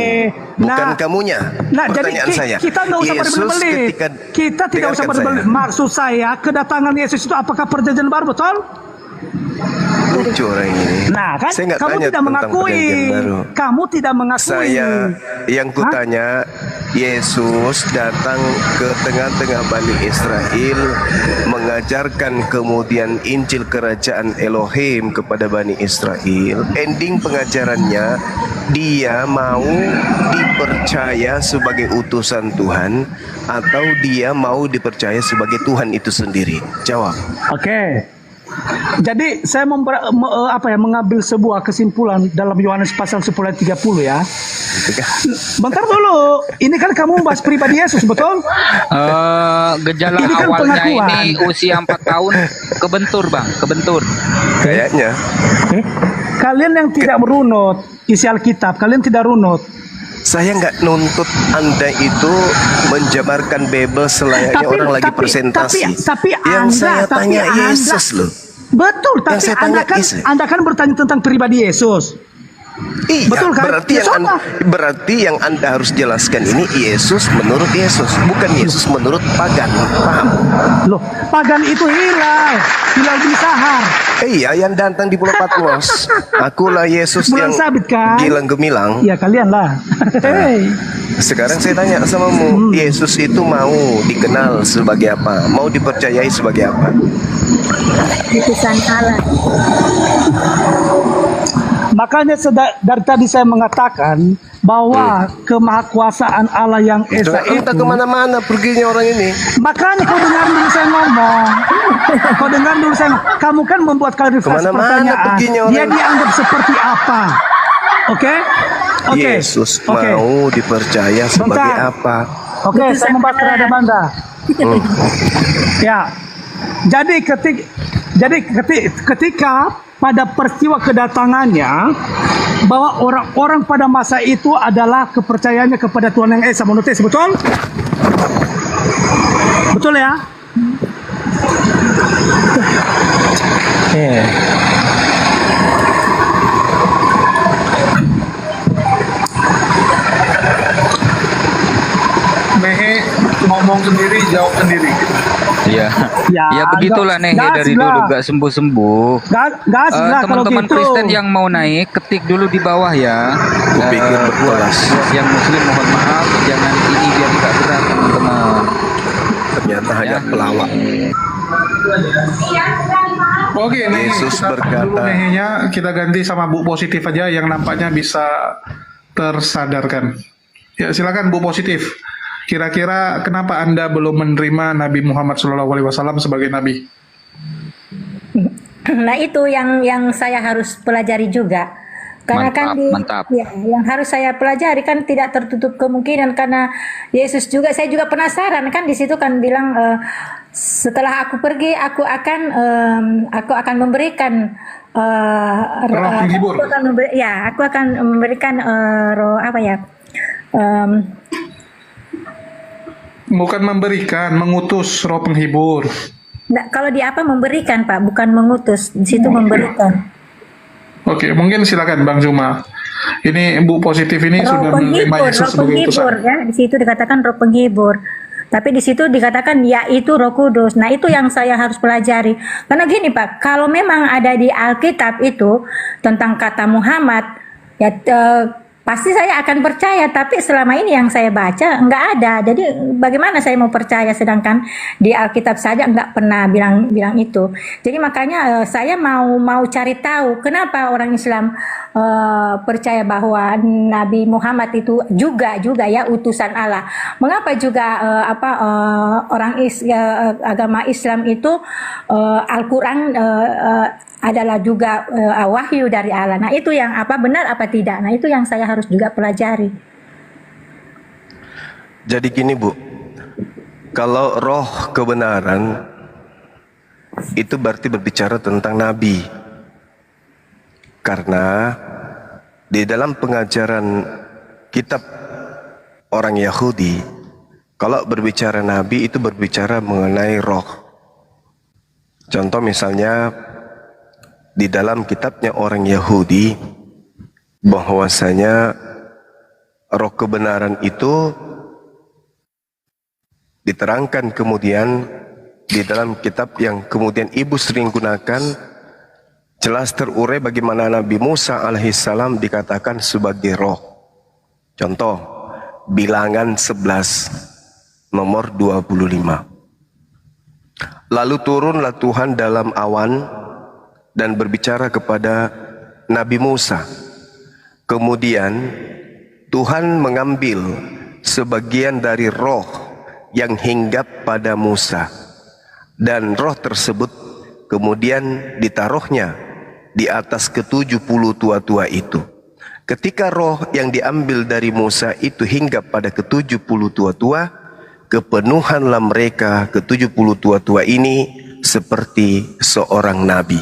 bukan kamunya. Nah, pertanyaan jadi saya. kita nggak usah Yesus berbelit-belit. ketika Kita tidak usah dengarkan berbelit. saya. Maksud saya kedatangan Yesus itu apakah perjanjian baru, betul? Lucu orang ini. Nah, kan saya nggak kamu tanya tidak tentang mengakui. perjanjian baru. Kamu tidak mengakui. Saya yang kutanya, Yesus datang ke tengah-tengah Bani Israel, mengajarkan kemudian Injil Kerajaan Elohim kepada Bani Israel. Ending pengajarannya, dia mau dipercaya sebagai utusan Tuhan atau dia mau dipercaya sebagai Tuhan itu sendiri? Jawab. Oke. Jadi saya mengambil sebuah kesimpulan dalam Yohanes pasal 10 ayat 30 ya. Bentar dulu. Ini kan kamu membahas pribadi Yesus, betul? Gejala Ini kan awalnya pengakuan. ini usia 4 tahun kebentur, Bang, kebentur. Kayaknya. Kalian yang tidak merunut isi Alkitab, kalian tidak runut. Saya nggak nuntut Anda itu menjabarkan Bible selayaknya orang lagi presentasi. Tapi yang saya tanya Anda, Yesus loh. Betul, Yang tapi saya tanya Yesus. Anda kan bertanya tentang pribadi Yesus. Iya, Betul kan? berarti yang Anda harus jelaskan ini Yesus menurut Yesus, bukan Yesus menurut pagan. Paham? Loh, pagan itu Hilal bin Sahar. Iya, yang datang di Pulau Patmos. Akulah Yesus Bulan yang sabit kan? gilang gemilang. Ya kalian lah. Hei. Sekarang saya tanya samamu, Yesus itu mau dikenal sebagai apa? Mau dipercayai sebagai apa? Utusan Allah. Makanya dari tadi saya mengatakan bahwa kemahakuasaan Allah yang Esa Entah itu. kemana-mana perginya orang ini. Makanya kau dengar dulu saya ngomong. Kau dengar dulu saya ngomong. Kamu kan membuat klarifikasi Kemana-mana pertanyaan. perginya orang Dia ini. dianggap seperti apa? Oke? Oke. Yesus Oke. mau dipercaya sebagai Bentar. apa? Oke, saya membahas terhadap Anda. Ya. Jadi ketika pada peristiwa kedatangannya bahwa orang-orang pada masa itu adalah kepercayaannya kepada Tuhan yang Esa Monoteis, betul? Betul ya? Oke. Mehe ngomong sendiri, jawab sendiri. Iya. Ya, Ya begitulah nih gas dari lah. dulu gak sembuh-sembuh. Gas lah kalau Teman-teman gitu. Kristen yang mau naik, ketik dulu di bawah ya. Kupikir berkelas. Buat yang Muslim mohon maaf, jangan ini biar tidak berat teman-teman. Ternyata hanya pelawak. Oke, nih Yesus kita berkata- dulu Mehenya kita ganti sama Bu Positif aja yang nampaknya bisa tersadarkan. Ya silakan Bu Positif. Kira-kira kenapa Anda belum menerima Nabi Muhammad SAW sebagai Nabi? Nah itu yang saya harus pelajari juga. Karena Mantap. ya, yang harus saya pelajari kan tidak tertutup kemungkinan karena Yesus juga saya juga penasaran kan di situ kan bilang setelah aku pergi aku akan memberikan Roh penghibur. aku akan memberikan roh apa ya Bukan memberikan, mengutus roh penghibur. nah, kalau di apa memberikan Pak bukan mengutus di situ memberikan Oke, mungkin silakan Bang Zuma. Ini Bu Positif ini sudah menerima Yesus sebagai utusan. ya di situ dikatakan roh penghibur. Tapi di situ dikatakan yaitu Roh Kudus. Nah, itu yang saya harus pelajari. Karena gini, Pak, kalau memang ada di Alkitab itu tentang kata Muhammad, ya pasti saya akan percaya, tapi selama ini yang saya baca nggak ada. Jadi bagaimana saya mau percaya sedangkan di Alkitab saja nggak pernah bilang itu. Jadi makanya saya mau cari tahu kenapa orang Islam percaya bahwa Nabi Muhammad itu juga ya utusan Allah. Mengapa juga agama Islam itu Al-Qur'an adalah juga wahyu dari Allah. Nah, itu yang benar apa tidak? Nah, itu yang saya harus juga pelajari. Jadi gini Bu, kalau roh kebenaran itu berarti berbicara tentang Nabi. Karena di dalam pengajaran kitab orang Yahudi, kalau berbicara Nabi itu berbicara mengenai roh. Contoh misalnya di dalam kitabnya orang Yahudi bahwasanya roh kebenaran itu diterangkan kemudian di dalam kitab yang kemudian ibu sering gunakan, jelas terurai bagaimana Nabi Musa alaihissalam dikatakan sebagai roh. Contoh Bilangan 11 nomor 25. Lalu turunlah Tuhan dalam awan dan berbicara kepada Nabi Musa. Kemudian Tuhan mengambil sebagian dari roh yang hinggap pada Musa, dan roh tersebut kemudian ditaruhnya di atas ke-70 tua-tua itu. Ketika roh yang diambil dari Musa itu hinggap pada ke-70 tua-tua, kepenuhanlah mereka ke-70 tua-tua ini seperti seorang nabi.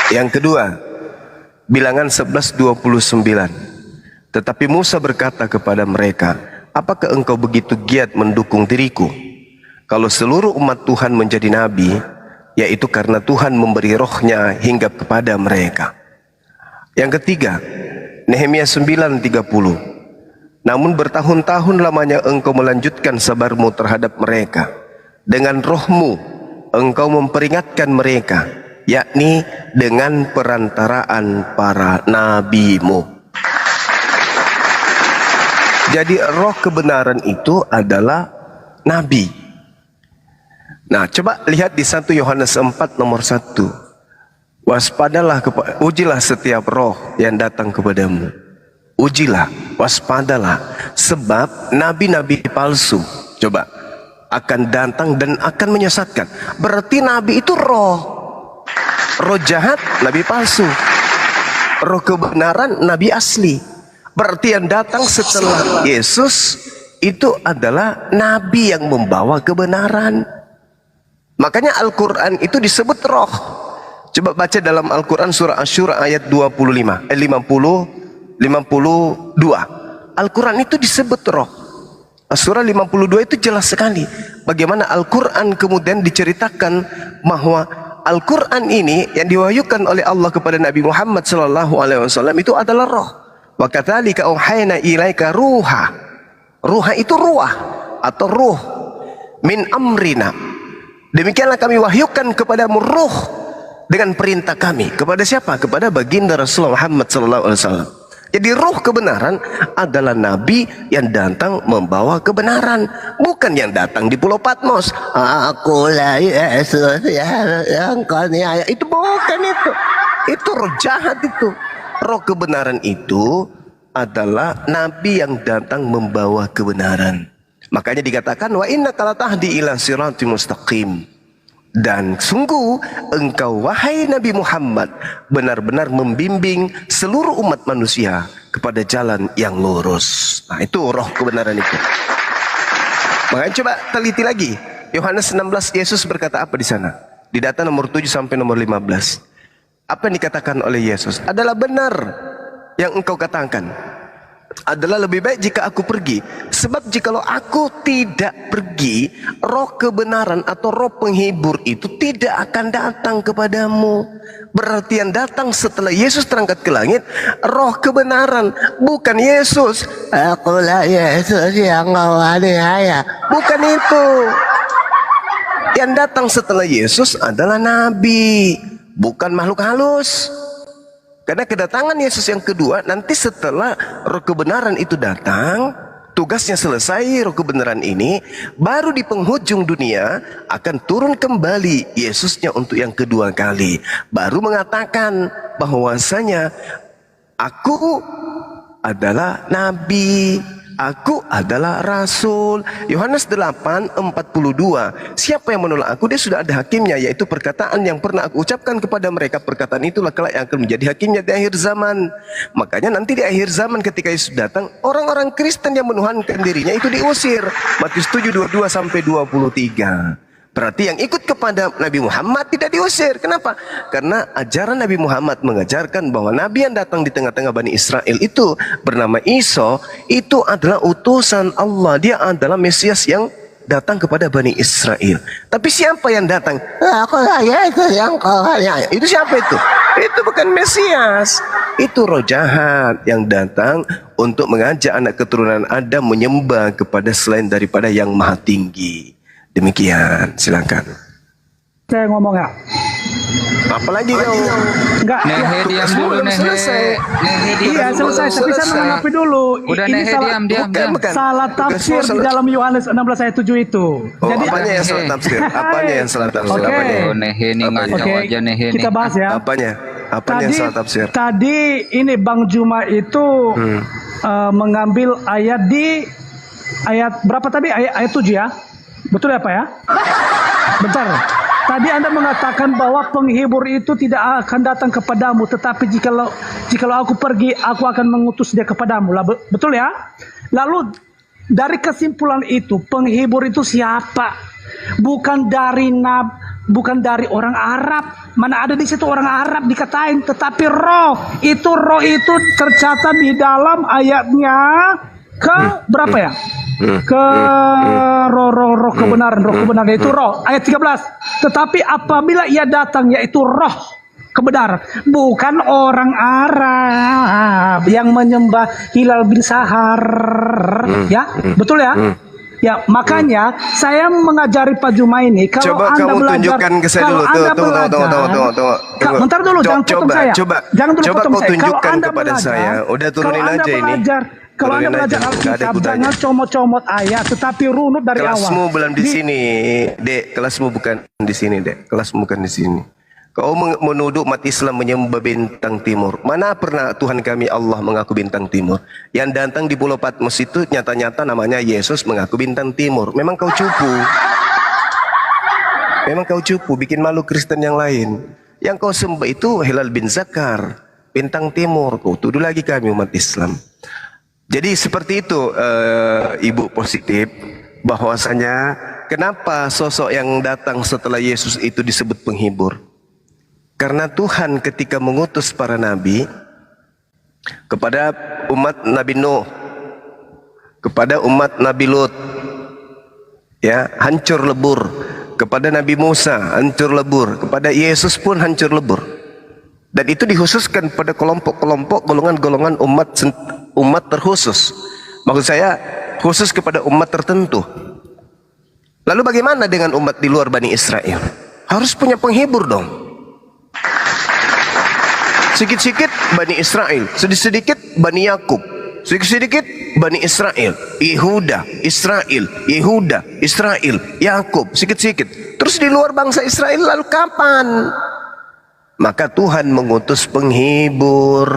Yang kedua, Bilangan 11:29. Tetapi Musa berkata kepada mereka, apakah engkau begitu giat mendukung diriku? Kalau seluruh umat Tuhan menjadi nabi, yaitu karena Tuhan memberi rohnya hingga kepada mereka. Yang ketiga, Nehemia 9:30. Namun bertahun-tahun lamanya engkau melanjutkan sabarmu terhadap mereka. Dengan rohmu engkau memperingatkan mereka, yakni dengan perantaraan para nabimu. Jadi roh kebenaran itu adalah nabi. Nah, coba lihat di 1 Yohanes 4 nomor 1. Waspadalah, ujilah setiap roh yang datang kepadamu. Ujilah, waspadalah, sebab nabi-nabi palsu, coba, akan datang dan akan menyesatkan. Berarti nabi itu roh. Roh jahat, nabi palsu. Roh kebenaran, nabi asli. Berarti yang datang setelah Yesus itu adalah nabi yang membawa kebenaran. Makanya Al-Quran itu disebut roh. Coba baca dalam Al-Quran surah Asy-Syura ayat 52. Al-Quran itu disebut roh. Surah 52 itu jelas sekali bagaimana Al-Quran kemudian diceritakan bahwa Al-Quran ini yang diwahyukan oleh Allah kepada Nabi Muhammad SAW itu adalah roh. Wa kadzalika auhayna ilaika ruha. Ruha itu ruah atau ruh min amrina. Demikianlah kami wahyukan kepadamu ruh dengan perintah kami. Kepada siapa? Kepada baginda Rasulullah Muhammad SAW. Jadi ruh kebenaran adalah nabi yang datang membawa kebenaran, bukan yang datang di Pulau Patmos. Akulah Yesus yang kau niaya. Itu bukan itu. Itu roh jahat itu. Roh kebenaran itu adalah nabi yang datang membawa kebenaran. Makanya dikatakan wa innaka latahdi ila siratim mustaqim. Dan sungguh engkau wahai Nabi Muhammad benar-benar membimbing seluruh umat manusia kepada jalan yang lurus. Nah, itu roh kebenaran itu. Makanya coba teliti lagi. Yohanes 16 Yesus berkata apa di sana? Di data nomor 7 sampai nomor 15. Apa yang dikatakan oleh Yesus? Adalah benar yang engkau katakan. Adalah lebih baik jika aku pergi. Sebab jikalau aku tidak pergi, roh kebenaran atau roh penghibur itu tidak akan datang kepadamu. Berarti yang datang setelah Yesus terangkat ke langit, roh kebenaran, bukan Yesus. Akulah Yesus yang kau aniaya. Bukan itu. Yang datang setelah Yesus adalah nabi, bukan makhluk halus. Karena kedatangan Yesus yang kedua nanti setelah roh kebenaran itu datang, tugasnya selesai roh kebenaran ini, baru di penghujung dunia akan turun kembali Yesusnya untuk yang kedua kali. Baru mengatakan bahwasanya aku adalah nabi, aku adalah rasul. Yohanes 8:42. Siapa yang menolak aku, dia sudah ada hakimnya, yaitu perkataan yang pernah aku ucapkan kepada mereka. Perkataan itulah kelak yang akan menjadi hakimnya di akhir zaman. Makanya nanti di akhir zaman ketika Yesus datang, orang-orang Kristen yang menuhankan dirinya itu diusir. Matius 7:22 sampai 23. Berarti yang ikut kepada Nabi Muhammad tidak diusir. Kenapa? Karena ajaran Nabi Muhammad mengajarkan bahwa Nabi yang datang di tengah-tengah Bani Israel itu bernama Isa, itu adalah utusan Allah. Dia adalah Mesias yang datang kepada Bani Israel. Tapi siapa yang datang? Aku itu yang kau. Itu siapa itu? Itu bukan Mesias. Itu roh jahat yang datang untuk mengajak anak keturunan Adam menyembah kepada selain daripada yang maha tinggi. Demikian, silakan. Saya ngomong ya. Apalagi kau? Enggak. Nehe diam dulu, Nehe. Nehe diam Iya, dulu. selesai. Tapi saya menanggapi dulu. Udah, Ini Nehe salah, diam. salah tafsir di dalam Yohanes 16 ayat 7 itu. Oh, Jadi apanya yang salah tafsir? Apanya yang salah tafsir? Oke. Apanya? Oh, Nehe nih ngacau aja Nehe nih. Kita bahas ya. Apanya? Apanya yang salah tafsir? Tadi ini Bang Juma itu mengambil ayat di ayat berapa tadi? Ayat 7 ya. Betul ya Pak ya? Bentar. Tadi Anda mengatakan bahwa penghibur itu tidak akan datang kepadamu, tetapi jikalau aku pergi, aku akan mengutus dia kepadamu. Betul ya? Lalu dari kesimpulan itu, penghibur itu siapa? Bukan dari orang Arab. Mana ada di situ orang Arab dikatain, tetapi roh itu tercatat di dalam ayatnya ke berapa ya? Ke roh kebenaran itu roh ayat 13. Tetapi apabila ia datang, yaitu roh kebenaran, bukan orang Arab yang menyembah Hilal bin Sahar, ya betul ya. Ya, makanya saya mengajari Pak Jumaini kalau Coba Anda kamu belajar, tunjukkan ke saya kalau dulu. Anda Tunggu. Bentar dulu, jangan potong saya. Coba Jangan dulu potong kau saya. Kalau tunjukkan Anda kepada belajar, saya. Udah turunin kalau Anda aja ini. Kalau Anda Turunin belajar aja, nggak ada Alkitab, gunanya. jangan comot-comot ayat, tetapi runut dari Kelasmu awal. belum di sini, Dek. Kelasmu bukan di sini, Dek. Kelasmu bukan di sini. Kau menuduh umat Islam menyembah bintang timur. Mana pernah Tuhan kami Allah mengaku bintang timur? Yang datang di Pulau Patmos itu nyata-nyata namanya Yesus mengaku bintang timur. Memang kau cupu. Memang kau cupu, bikin malu Kristen yang lain. Yang kau sembah itu Hilal bin Zakar, bintang timur. Kau tuduh lagi kami umat Islam. Jadi seperti itu, Ibu positif, bahwasanya kenapa sosok yang datang setelah Yesus itu disebut penghibur? Karena Tuhan ketika mengutus para nabi kepada umat Nabi Nuh, kepada umat Nabi Lut, ya, hancur lebur. Kepada Nabi Musa, hancur lebur. Kepada Yesus pun hancur lebur. Dan itu dikhususkan pada kelompok-kelompok, golongan-golongan umat terkhusus. Maksud saya khusus kepada umat tertentu. Lalu bagaimana dengan umat di luar Bani Israel? Harus punya penghibur dong. Sedikit-sedikit Bani Israel, sedikit-sedikit Bani Yakub, sedikit-sedikit Bani Israel, Yehuda, Israel, Yehuda, Israel, Yakub, sedikit-sedikit. Terus di luar bangsa Israel lalu kapan? Maka Tuhan mengutus penghibur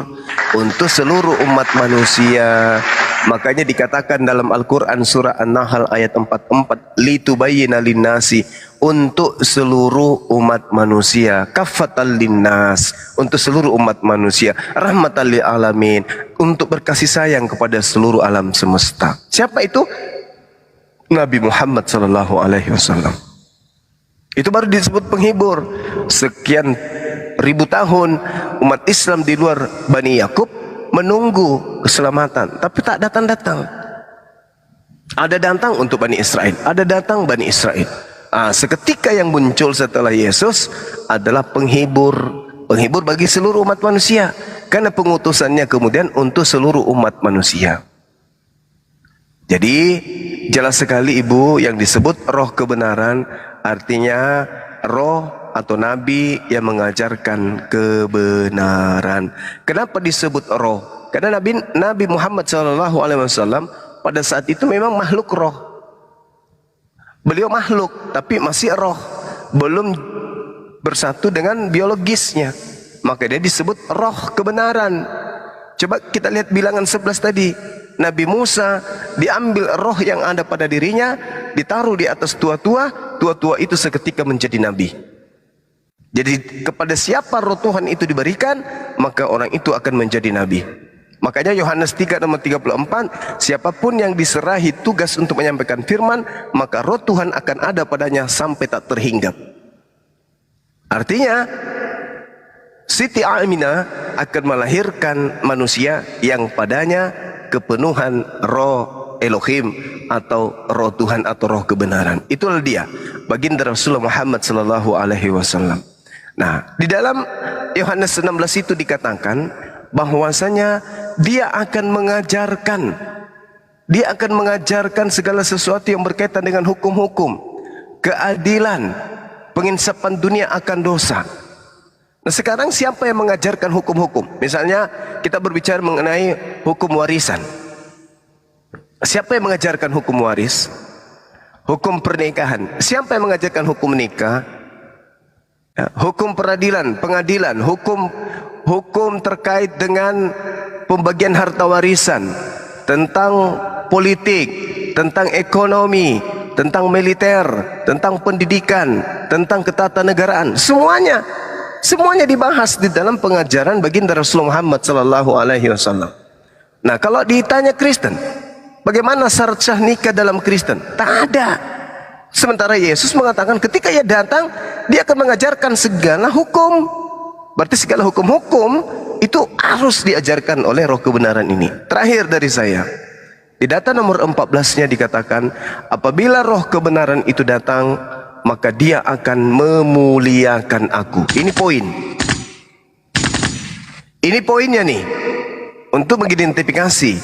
untuk seluruh umat manusia. Makanya dikatakan dalam Al-Quran surah An-Nahl ayat 44, litubayyina linnasi, untuk seluruh umat manusia, kafatal linnas, untuk seluruh umat manusia, rahmatan lil alamin, untuk berkasih sayang kepada seluruh alam semesta. Siapa itu? Nabi Muhammad sallallahu alaihi wasallam. Itu baru disebut penghibur. Sekian ribu tahun umat Islam di luar Bani Yakub menunggu keselamatan, tapi tak datang-datang. Ada datang untuk Bani Israel, ada datang Bani Israel. Seketika yang muncul setelah Yesus adalah penghibur, penghibur bagi seluruh umat manusia, karena pengutusannya kemudian untuk seluruh umat manusia. Jadi jelas sekali Ibu, yang disebut roh kebenaran artinya roh atau nabi yang mengajarkan kebenaran. Kenapa disebut roh? Karena Nabi Muhammad SAW pada saat itu memang makhluk roh. Beliau makhluk tapi masih roh, belum bersatu dengan biologisnya. Maka dia disebut roh kebenaran. Coba kita lihat bilangan 11 tadi. Nabi Musa diambil roh yang ada pada dirinya, ditaruh di atas tua-tua itu seketika menjadi nabi. Jadi kepada siapa roh Tuhan itu diberikan, maka orang itu akan menjadi nabi. Makanya Yohanes 3:34, siapapun yang diserahi tugas untuk menyampaikan firman, maka roh Tuhan akan ada padanya sampai tak terhinggap. Artinya Siti Aminah akan melahirkan manusia yang padanya kepenuhan roh Elohim atau roh Tuhan atau roh kebenaran. Itulah dia, baginda Rasulullah Muhammad sallallahu alaihi wasallam. Nah, di dalam Yohanes 16 itu dikatakan bahwasanya dia akan mengajarkan segala sesuatu yang berkaitan dengan hukum-hukum, keadilan, penginsapan dunia akan dosa. Nah, sekarang siapa yang mengajarkan hukum-hukum? Misalnya kita berbicara mengenai hukum warisan. Siapa yang mengajarkan hukum waris? Hukum pernikahan. Siapa yang mengajarkan hukum nikah? Ya, hukum peradilan, pengadilan, hukum terkait dengan pembagian harta warisan, tentang politik, tentang ekonomi, tentang militer, tentang pendidikan, tentang ketatanegaraan, semuanya dibahas di dalam pengajaran baginda Rasulullah Muhammad sallallahu alaihi wasallam. Nah, kalau ditanya Kristen, bagaimana syarat sah nikah dalam Kristen? Tak ada. Sementara Yesus mengatakan ketika ia datang, dia akan mengajarkan segala hukum. Berarti segala hukum-hukum itu harus diajarkan oleh roh kebenaran ini. Terakhir dari saya, di data nomor 14-nya dikatakan, apabila roh kebenaran itu datang, maka dia akan memuliakan aku. Ini poin. Ini poinnya nih, untuk mengidentifikasi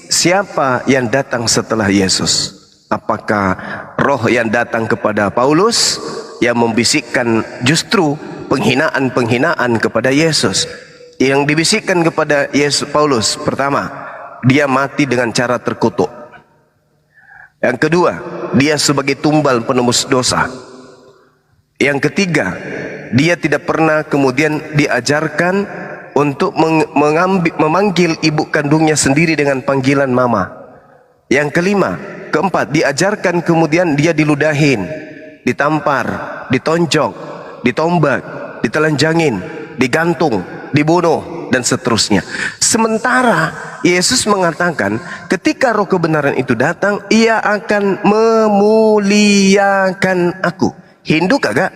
siapa yang datang setelah Yesus. Apakah roh yang datang kepada Paulus yang membisikkan justru penghinaan-penghinaan kepada Yesus? Yang dibisikkan kepada Yesus Paulus, pertama, dia mati dengan cara terkutuk. Yang kedua, dia sebagai tumbal penembus dosa. Yang ketiga, dia tidak pernah kemudian diajarkan untuk memanggil ibu kandungnya sendiri dengan panggilan mama. Yang kelima, keempat, diajarkan kemudian dia diludahin, ditampar, ditonjok, ditombak, ditelanjangin, digantung, dibunuh, dan seterusnya. Sementara Yesus mengatakan ketika roh kebenaran itu datang, ia akan memuliakan aku. Hindu kagak,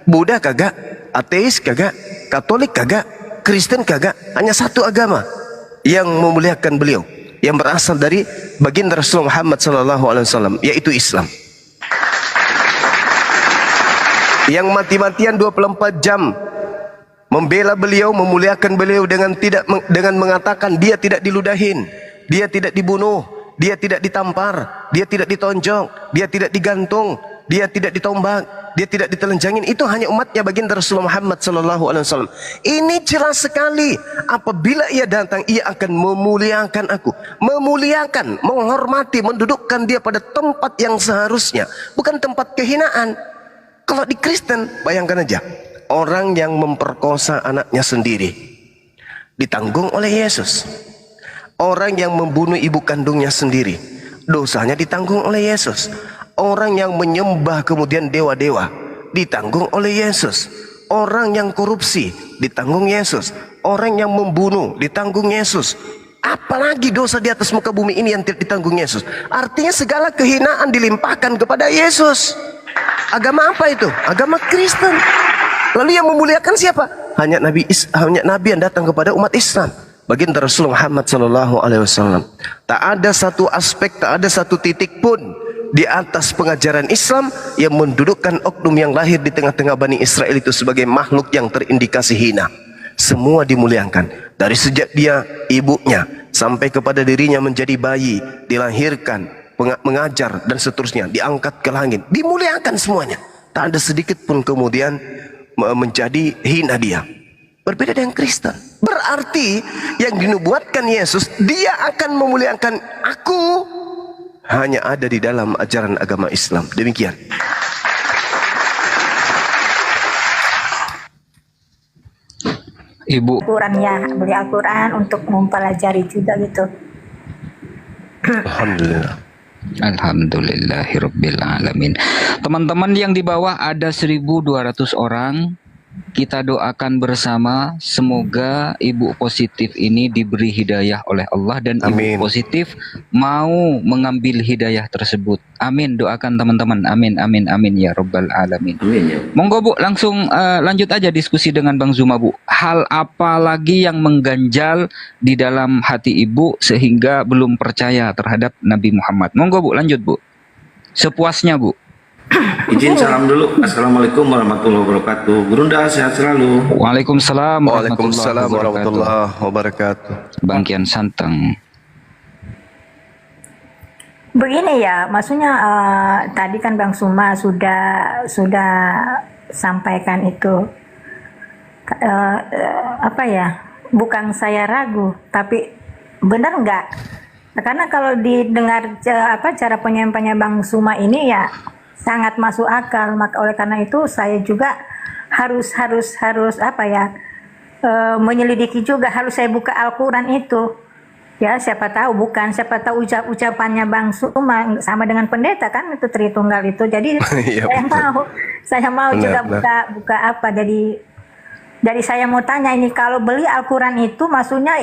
Buddha kagak, ateis kagak, Katolik kagak, Kristen kagak. Hanya satu agama yang memuliakan beliau, yang berasal dari baginda Rasul Muhammad SAW, yaitu Islam. Yang mati-matian 24 jam membela beliau, memuliakan beliau dengan mengatakan dia tidak diludahin, dia tidak dibunuh, dia tidak ditampar, dia tidak ditonjok, dia tidak digantung, dia tidak ditombak, dia tidak ditelanjangin. Itu hanya umatnya baginda Rasulullah Muhammad SAW. Ini jelas sekali. Apabila ia datang, ia akan memuliakan aku. Memuliakan, menghormati, mendudukkan dia pada tempat yang seharusnya, bukan tempat kehinaan. Kalau di Kristen, bayangkan aja, orang yang memperkosa anaknya sendiri ditanggung oleh Yesus. Orang yang membunuh ibu kandungnya sendiri, dosanya ditanggung oleh Yesus. Orang yang menyembah kemudian dewa-dewa, ditanggung oleh Yesus. Orang yang korupsi, ditanggung Yesus. Orang yang membunuh, ditanggung Yesus. Apalagi dosa di atas muka bumi ini yang tidak ditanggung Yesus. Artinya segala kehinaan dilimpahkan kepada Yesus. Agama apa itu? Agama Kristen. Lalu yang memuliakan siapa? Hanya Nabi yang datang kepada umat Islam, baginda Rasul Muhammad SAW. Tak ada satu aspek, tak ada satu titik pun di atas pengajaran Islam yang mendudukkan oknum yang lahir di tengah-tengah Bani Israel itu sebagai makhluk yang terindikasi hina. Semua dimuliakan. Dari sejak dia ibunya sampai kepada dirinya menjadi bayi, dilahirkan, mengajar dan seterusnya, diangkat ke langit, dimuliakan semuanya. Tak ada sedikit pun kemudian menjadi hina dia. Berbeda dengan Kristen. Berarti yang dinubuatkan Yesus, dia akan memuliakan aku, hanya ada di dalam ajaran agama Islam. Demikian. Ibu. Al-Quran ya, beli Al-Quran untuk mempelajari juga gitu. Alhamdulillah. Alhamdulillahirabbil alamin. Teman-teman yang di bawah ada 1.200 orang. Kita doakan bersama semoga ibu positif ini diberi hidayah oleh Allah dan Amin. ibu positif mau mengambil hidayah tersebut. Amin. Doakan teman-teman. Amin, amin, amin ya rabbal alamin. Amin ya. Monggo Bu, langsung lanjut aja diskusi dengan Bang Zuma Bu. Hal apa lagi yang mengganjal di dalam hati ibu sehingga belum percaya terhadap Nabi Muhammad? Monggo Bu, lanjut Bu. Sepuasnya Bu. Izin salam dulu. Assalamualaikum warahmatullahi wabarakatuh. Gurunda sehat selalu. Waalaikumsalam Waalaikumsalam warahmatullahi wabarakatuh. Bang Kian Santang. Begini ya, maksudnya tadi kan Bang Suma sudah sampaikan itu apa ya? Bukan saya ragu, tapi benar nggak? Karena kalau didengar cara penyampaiannya Bang Suma ini ya sangat masuk akal. Maka oleh karena itu saya juga harus apa ya? Menyelidiki juga, harus saya buka Al-Quran itu. Ya, siapa tahu ucapannya Bang Suma sama dengan pendeta kan, itu Tritunggal itu. Jadi Iya, saya mau benar, juga benar. buka apa, dari saya mau tanya ini, kalau beli Al-Quran itu maksudnya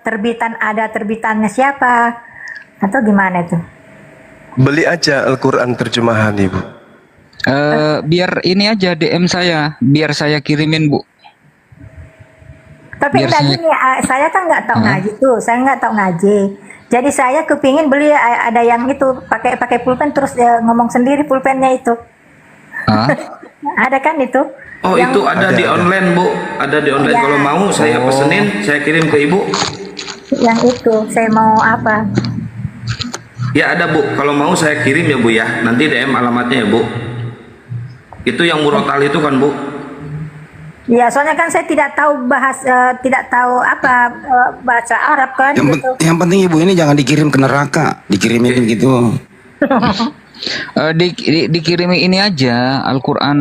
terbitannya siapa atau gimana itu? Beli aja Al-Quran terjemahan Ibu. Biar ini aja DM saya, biar saya kirimin Bu. Tapi Biar enggak gini, saya kan nggak tahu ngaji tuh, saya nggak tahu ngaji. Jadi saya kepingin beli ada yang itu pakai pulpen terus ngomong sendiri pulpennya itu. Ada kan itu? Oh, itu ada di online Bu, ada di online. Ya. Kalau mau saya pesenin, saya kirim ke Ibu. Yang itu saya mau apa? Ya ada Bu, kalau mau saya kirim ya Bu ya, nanti DM alamatnya ya Bu. Itu yang murotal itu kan Bu? Ya, soalnya kan saya tidak tahu tidak tahu apa bahasa Arab kan. Yang penting Ibu ini jangan dikirim ke neraka, dikirimin gitu. Dikirimi ini aja, Al-Quran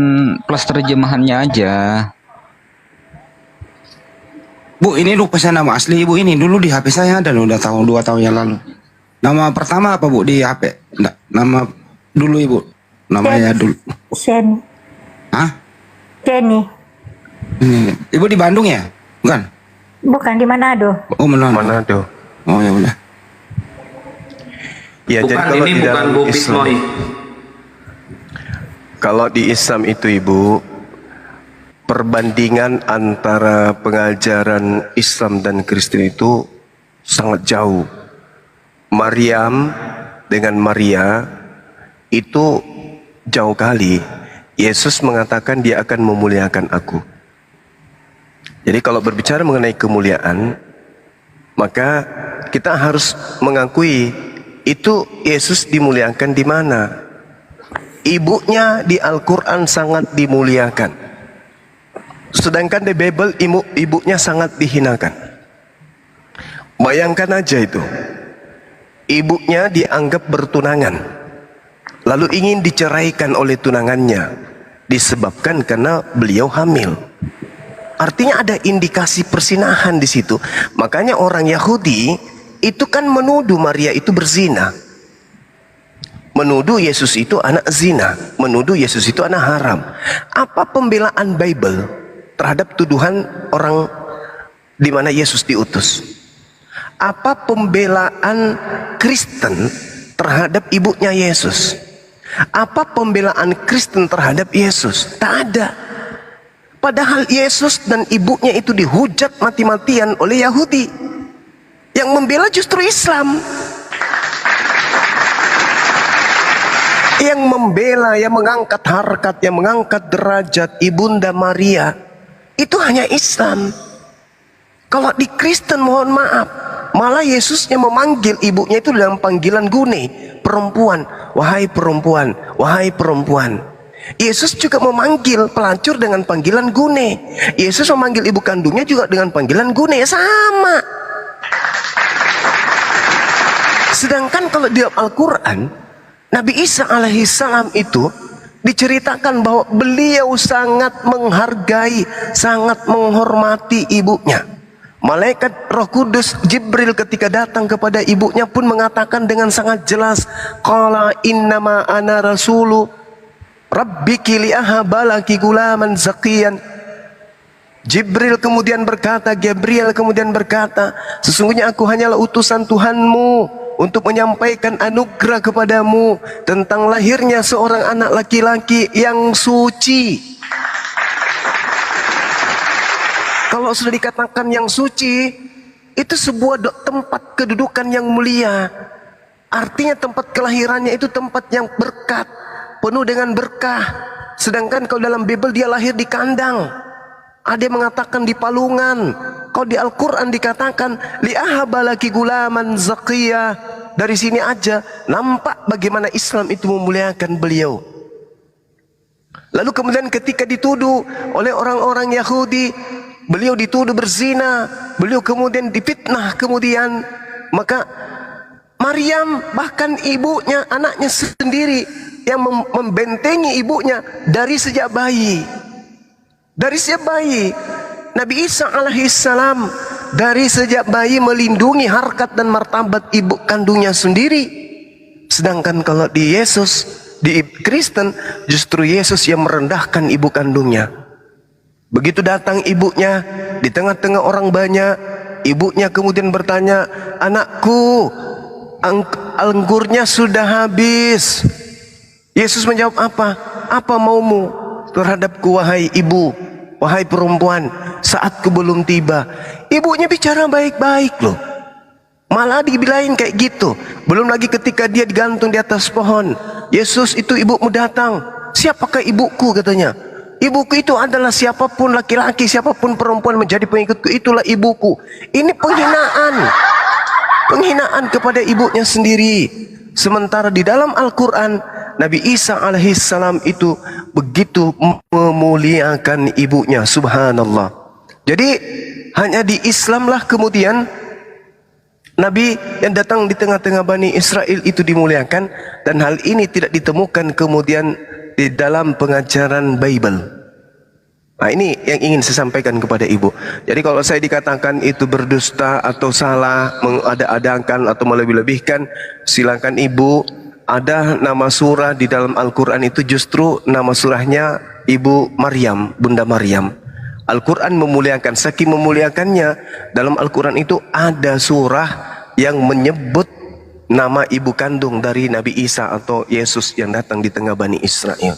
plus terjemahannya aja. Bu, ini lupa saya nama asli Ibu ini. Dulu di HP saya ada loh, udah tahun 2 tahun yang lalu. Nama pertama apa Bu di HP? Nama dulu Ibu. Namanya dulu. Sheni. Hah? Sheni. Ibu di Bandung ya? Bukan? Bukan, di Manado. Oh, Manado. Manado. Oh ya udah. Ya, Bukan, jadi kalau ini di bukan dalam Bu Islam, Bismoi. kalau di Islam itu Ibu, perbandingan antara pengajaran Islam dan Kristen itu sangat jauh. Maryam dengan Maria itu jauh kali. Yesus mengatakan dia akan memuliakan aku. Jadi kalau berbicara mengenai kemuliaan, maka kita harus mengakui itu Yesus dimuliakan di mana? Ibunya di Al-Quran sangat dimuliakan. Sedangkan di Bible ibunya sangat dihinakan. Bayangkan aja itu. Ibunya dianggap bertunangan, lalu ingin diceraikan oleh tunangannya disebabkan karena beliau hamil. Artinya ada indikasi persinahan di situ. Makanya orang Yahudi itu kan menuduh Maria itu berzina, menuduh Yesus itu anak zina, menuduh Yesus itu anak haram. Apa pembelaan Bible terhadap tuduhan orang di mana Yesus diutus? Apa pembelaan Kristen terhadap ibunya Yesus? Apa pembelaan Kristen terhadap Yesus? Tak ada. Padahal Yesus dan ibunya itu dihujat mati-matian oleh Yahudi. Yang membela justru Islam. Yang membela, yang mengangkat harkat, yang mengangkat derajat Ibunda Maria, itu hanya Islam. Kalau di Kristen mohon maaf, malah Yesusnya memanggil ibunya itu dalam panggilan gune, perempuan, wahai perempuan, wahai perempuan. Yesus juga memanggil pelacur dengan panggilan gune. Yesus memanggil ibu kandungnya juga dengan panggilan gune, sama. Sedangkan kalau di Al-Quran, Nabi Isa alaihissalam itu diceritakan bahwa beliau sangat menghargai, sangat menghormati ibunya. Malaikat Roh Kudus Jibril ketika datang kepada ibunya pun mengatakan dengan sangat jelas, qala innama ana rasulu rabbiki liahabalaki gulaman zakiyan. Jibril kemudian berkata, Gabriel kemudian berkata, sesungguhnya aku hanyalah utusan Tuhanmu untuk menyampaikan anugerah kepadamu tentang lahirnya seorang anak laki-laki yang suci. Kalau sudah dikatakan yang suci, itu sebuah tempat kedudukan yang mulia. Artinya tempat kelahirannya itu tempat yang berkat, penuh dengan berkah. Sedangkan kalau dalam Bible dia lahir di kandang, ada yang mengatakan di palungan. Kalau di Al-Quran dikatakan liahabalaki gulaman zakiyah. Dari sini aja nampak bagaimana Islam itu memuliakan beliau. Lalu kemudian ketika dituduh oleh orang-orang Yahudi, beliau dituduh berzina, beliau kemudian difitnah, kemudian maka Maryam bahkan ibunya, anaknya sendiri yang membentengi ibunya dari sejak bayi. Dari sejak bayi, Nabi Isa alaihissalam dari sejak bayi melindungi harkat dan martabat ibu kandungnya sendiri. Sedangkan kalau di Yesus, di Kristen, justru Yesus yang merendahkan ibu kandungnya. Begitu datang ibunya di tengah-tengah orang banyak, ibunya kemudian bertanya, anakku, anggurnya sudah habis. Yesus menjawab apa? Apa maumu terhadapku wahai ibu, wahai perempuan, saatku belum tiba. Ibunya bicara baik-baik loh. Malah dibilangin kayak gitu. Belum lagi ketika dia digantung di atas pohon. Yesus, itu ibumu datang. Siapakah ibuku katanya? Ibuku itu adalah siapapun laki-laki, siapapun perempuan menjadi pengikutku, itulah ibuku. Ini penghinaan. Penghinaan kepada ibunya sendiri. Sementara di dalam Al-Quran, Nabi Isa alaihissalam itu begitu memuliakan ibunya, subhanallah. Jadi hanya di Islamlah kemudian Nabi yang datang di tengah-tengah Bani Israel itu dimuliakan, dan hal ini tidak ditemukan kemudian di dalam pengajaran Bible. Nah, ini yang ingin saya sampaikan kepada ibu. Jadi kalau saya dikatakan itu berdusta atau salah, mengada-adakan atau melebih-lebihkan, silakan ibu. Ada nama surah di dalam Al-Quran itu justru nama surahnya Ibu Maryam, Bunda Maryam. Al-Quran memuliakan, saking memuliakannya, dalam Al-Quran itu ada surah yang menyebut nama ibu kandung dari Nabi Isa atau Yesus yang datang di tengah Bani Israel.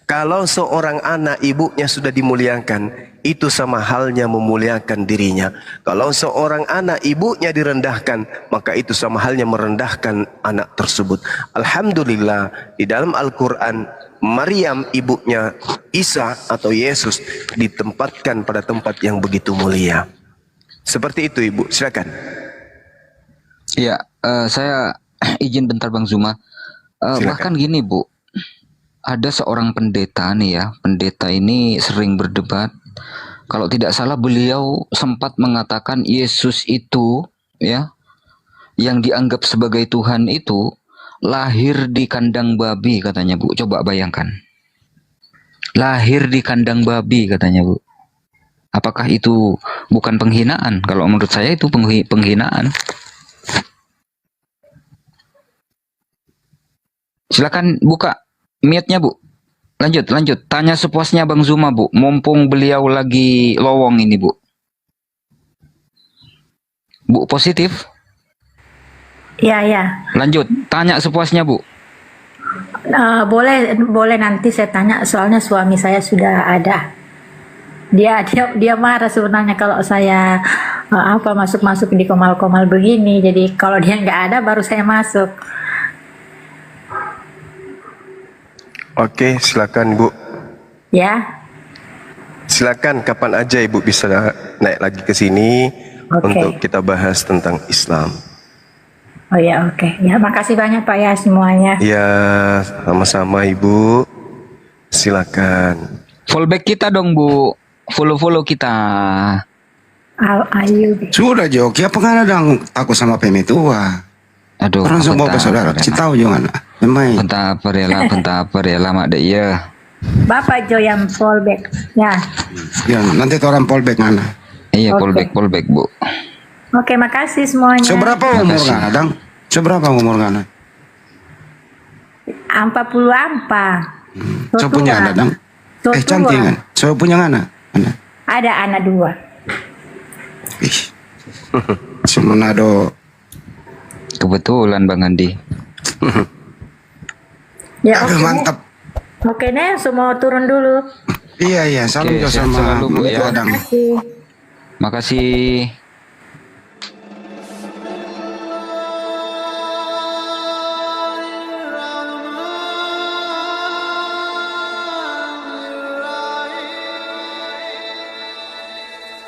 Kalau seorang anak ibunya sudah dimuliakan, itu sama halnya memuliakan dirinya. Kalau seorang anak ibunya direndahkan, maka itu sama halnya merendahkan anak tersebut. Alhamdulillah, di dalam Al-Quran, Maryam ibunya Isa atau Yesus ditempatkan pada tempat yang begitu mulia. Seperti itu ibu, silakan. Ya, saya izin bentar Bang Zuma. Bahkan gini Bu, ada seorang pendeta nih ya, pendeta ini sering berdebat. Kalau tidak salah beliau sempat mengatakan Yesus itu ya, yang dianggap sebagai Tuhan itu lahir di kandang babi katanya Bu. Coba bayangkan. Lahir di kandang babi katanya Bu. Apakah itu bukan penghinaan? Kalau menurut saya itu penghinaan. Silakan buka mute-nya Bu. Lanjut. Tanya sepuasnya Bang Zuma Bu. Mumpung beliau lagi lowong ini Bu. Bu positif? Ya. Lanjut. Tanya sepuasnya Bu. Boleh nanti saya tanya, soalnya suami saya sudah ada. Dia marah sebenarnya kalau saya masuk di komal-komal begini. Jadi kalau dia nggak ada baru saya masuk. Oke, silakan Bu. Ya. Silakan kapan aja ibu bisa naik lagi ke sini untuk kita bahas tentang Islam. Oh ya, oke. Ya, makasih banyak Pak ya semuanya. Ya, sama-sama ibu. Silakan. Fallback kita dong Bu. Follow kita. Ayo. Sudah Joki, apa kan ada takut sama pemi tua? Aduh. Orang semua saudara. Citau jangan. Memang. Bentar ya lama deh ya. Bapak Jo yang fallback. Ya. Ya, nanti orang fallback mana? Iya, Oke. fallback Bu. Oke, makasih semuanya. Seberapa umur ngana, Dang? Seberapa umur ngana? 44. Saya punya anak, Dang. Cantik kan? Saya punya anak. Ada anak 2. Ih. Si Manado. Kebetulan Bang Andi. Ya, Aduh, oke. mantap. Oke nih, semua turun dulu. Iya, salam Oke, Jo sehat sama selalu, Bu, ya. Dang. Terima kasih. Makasih.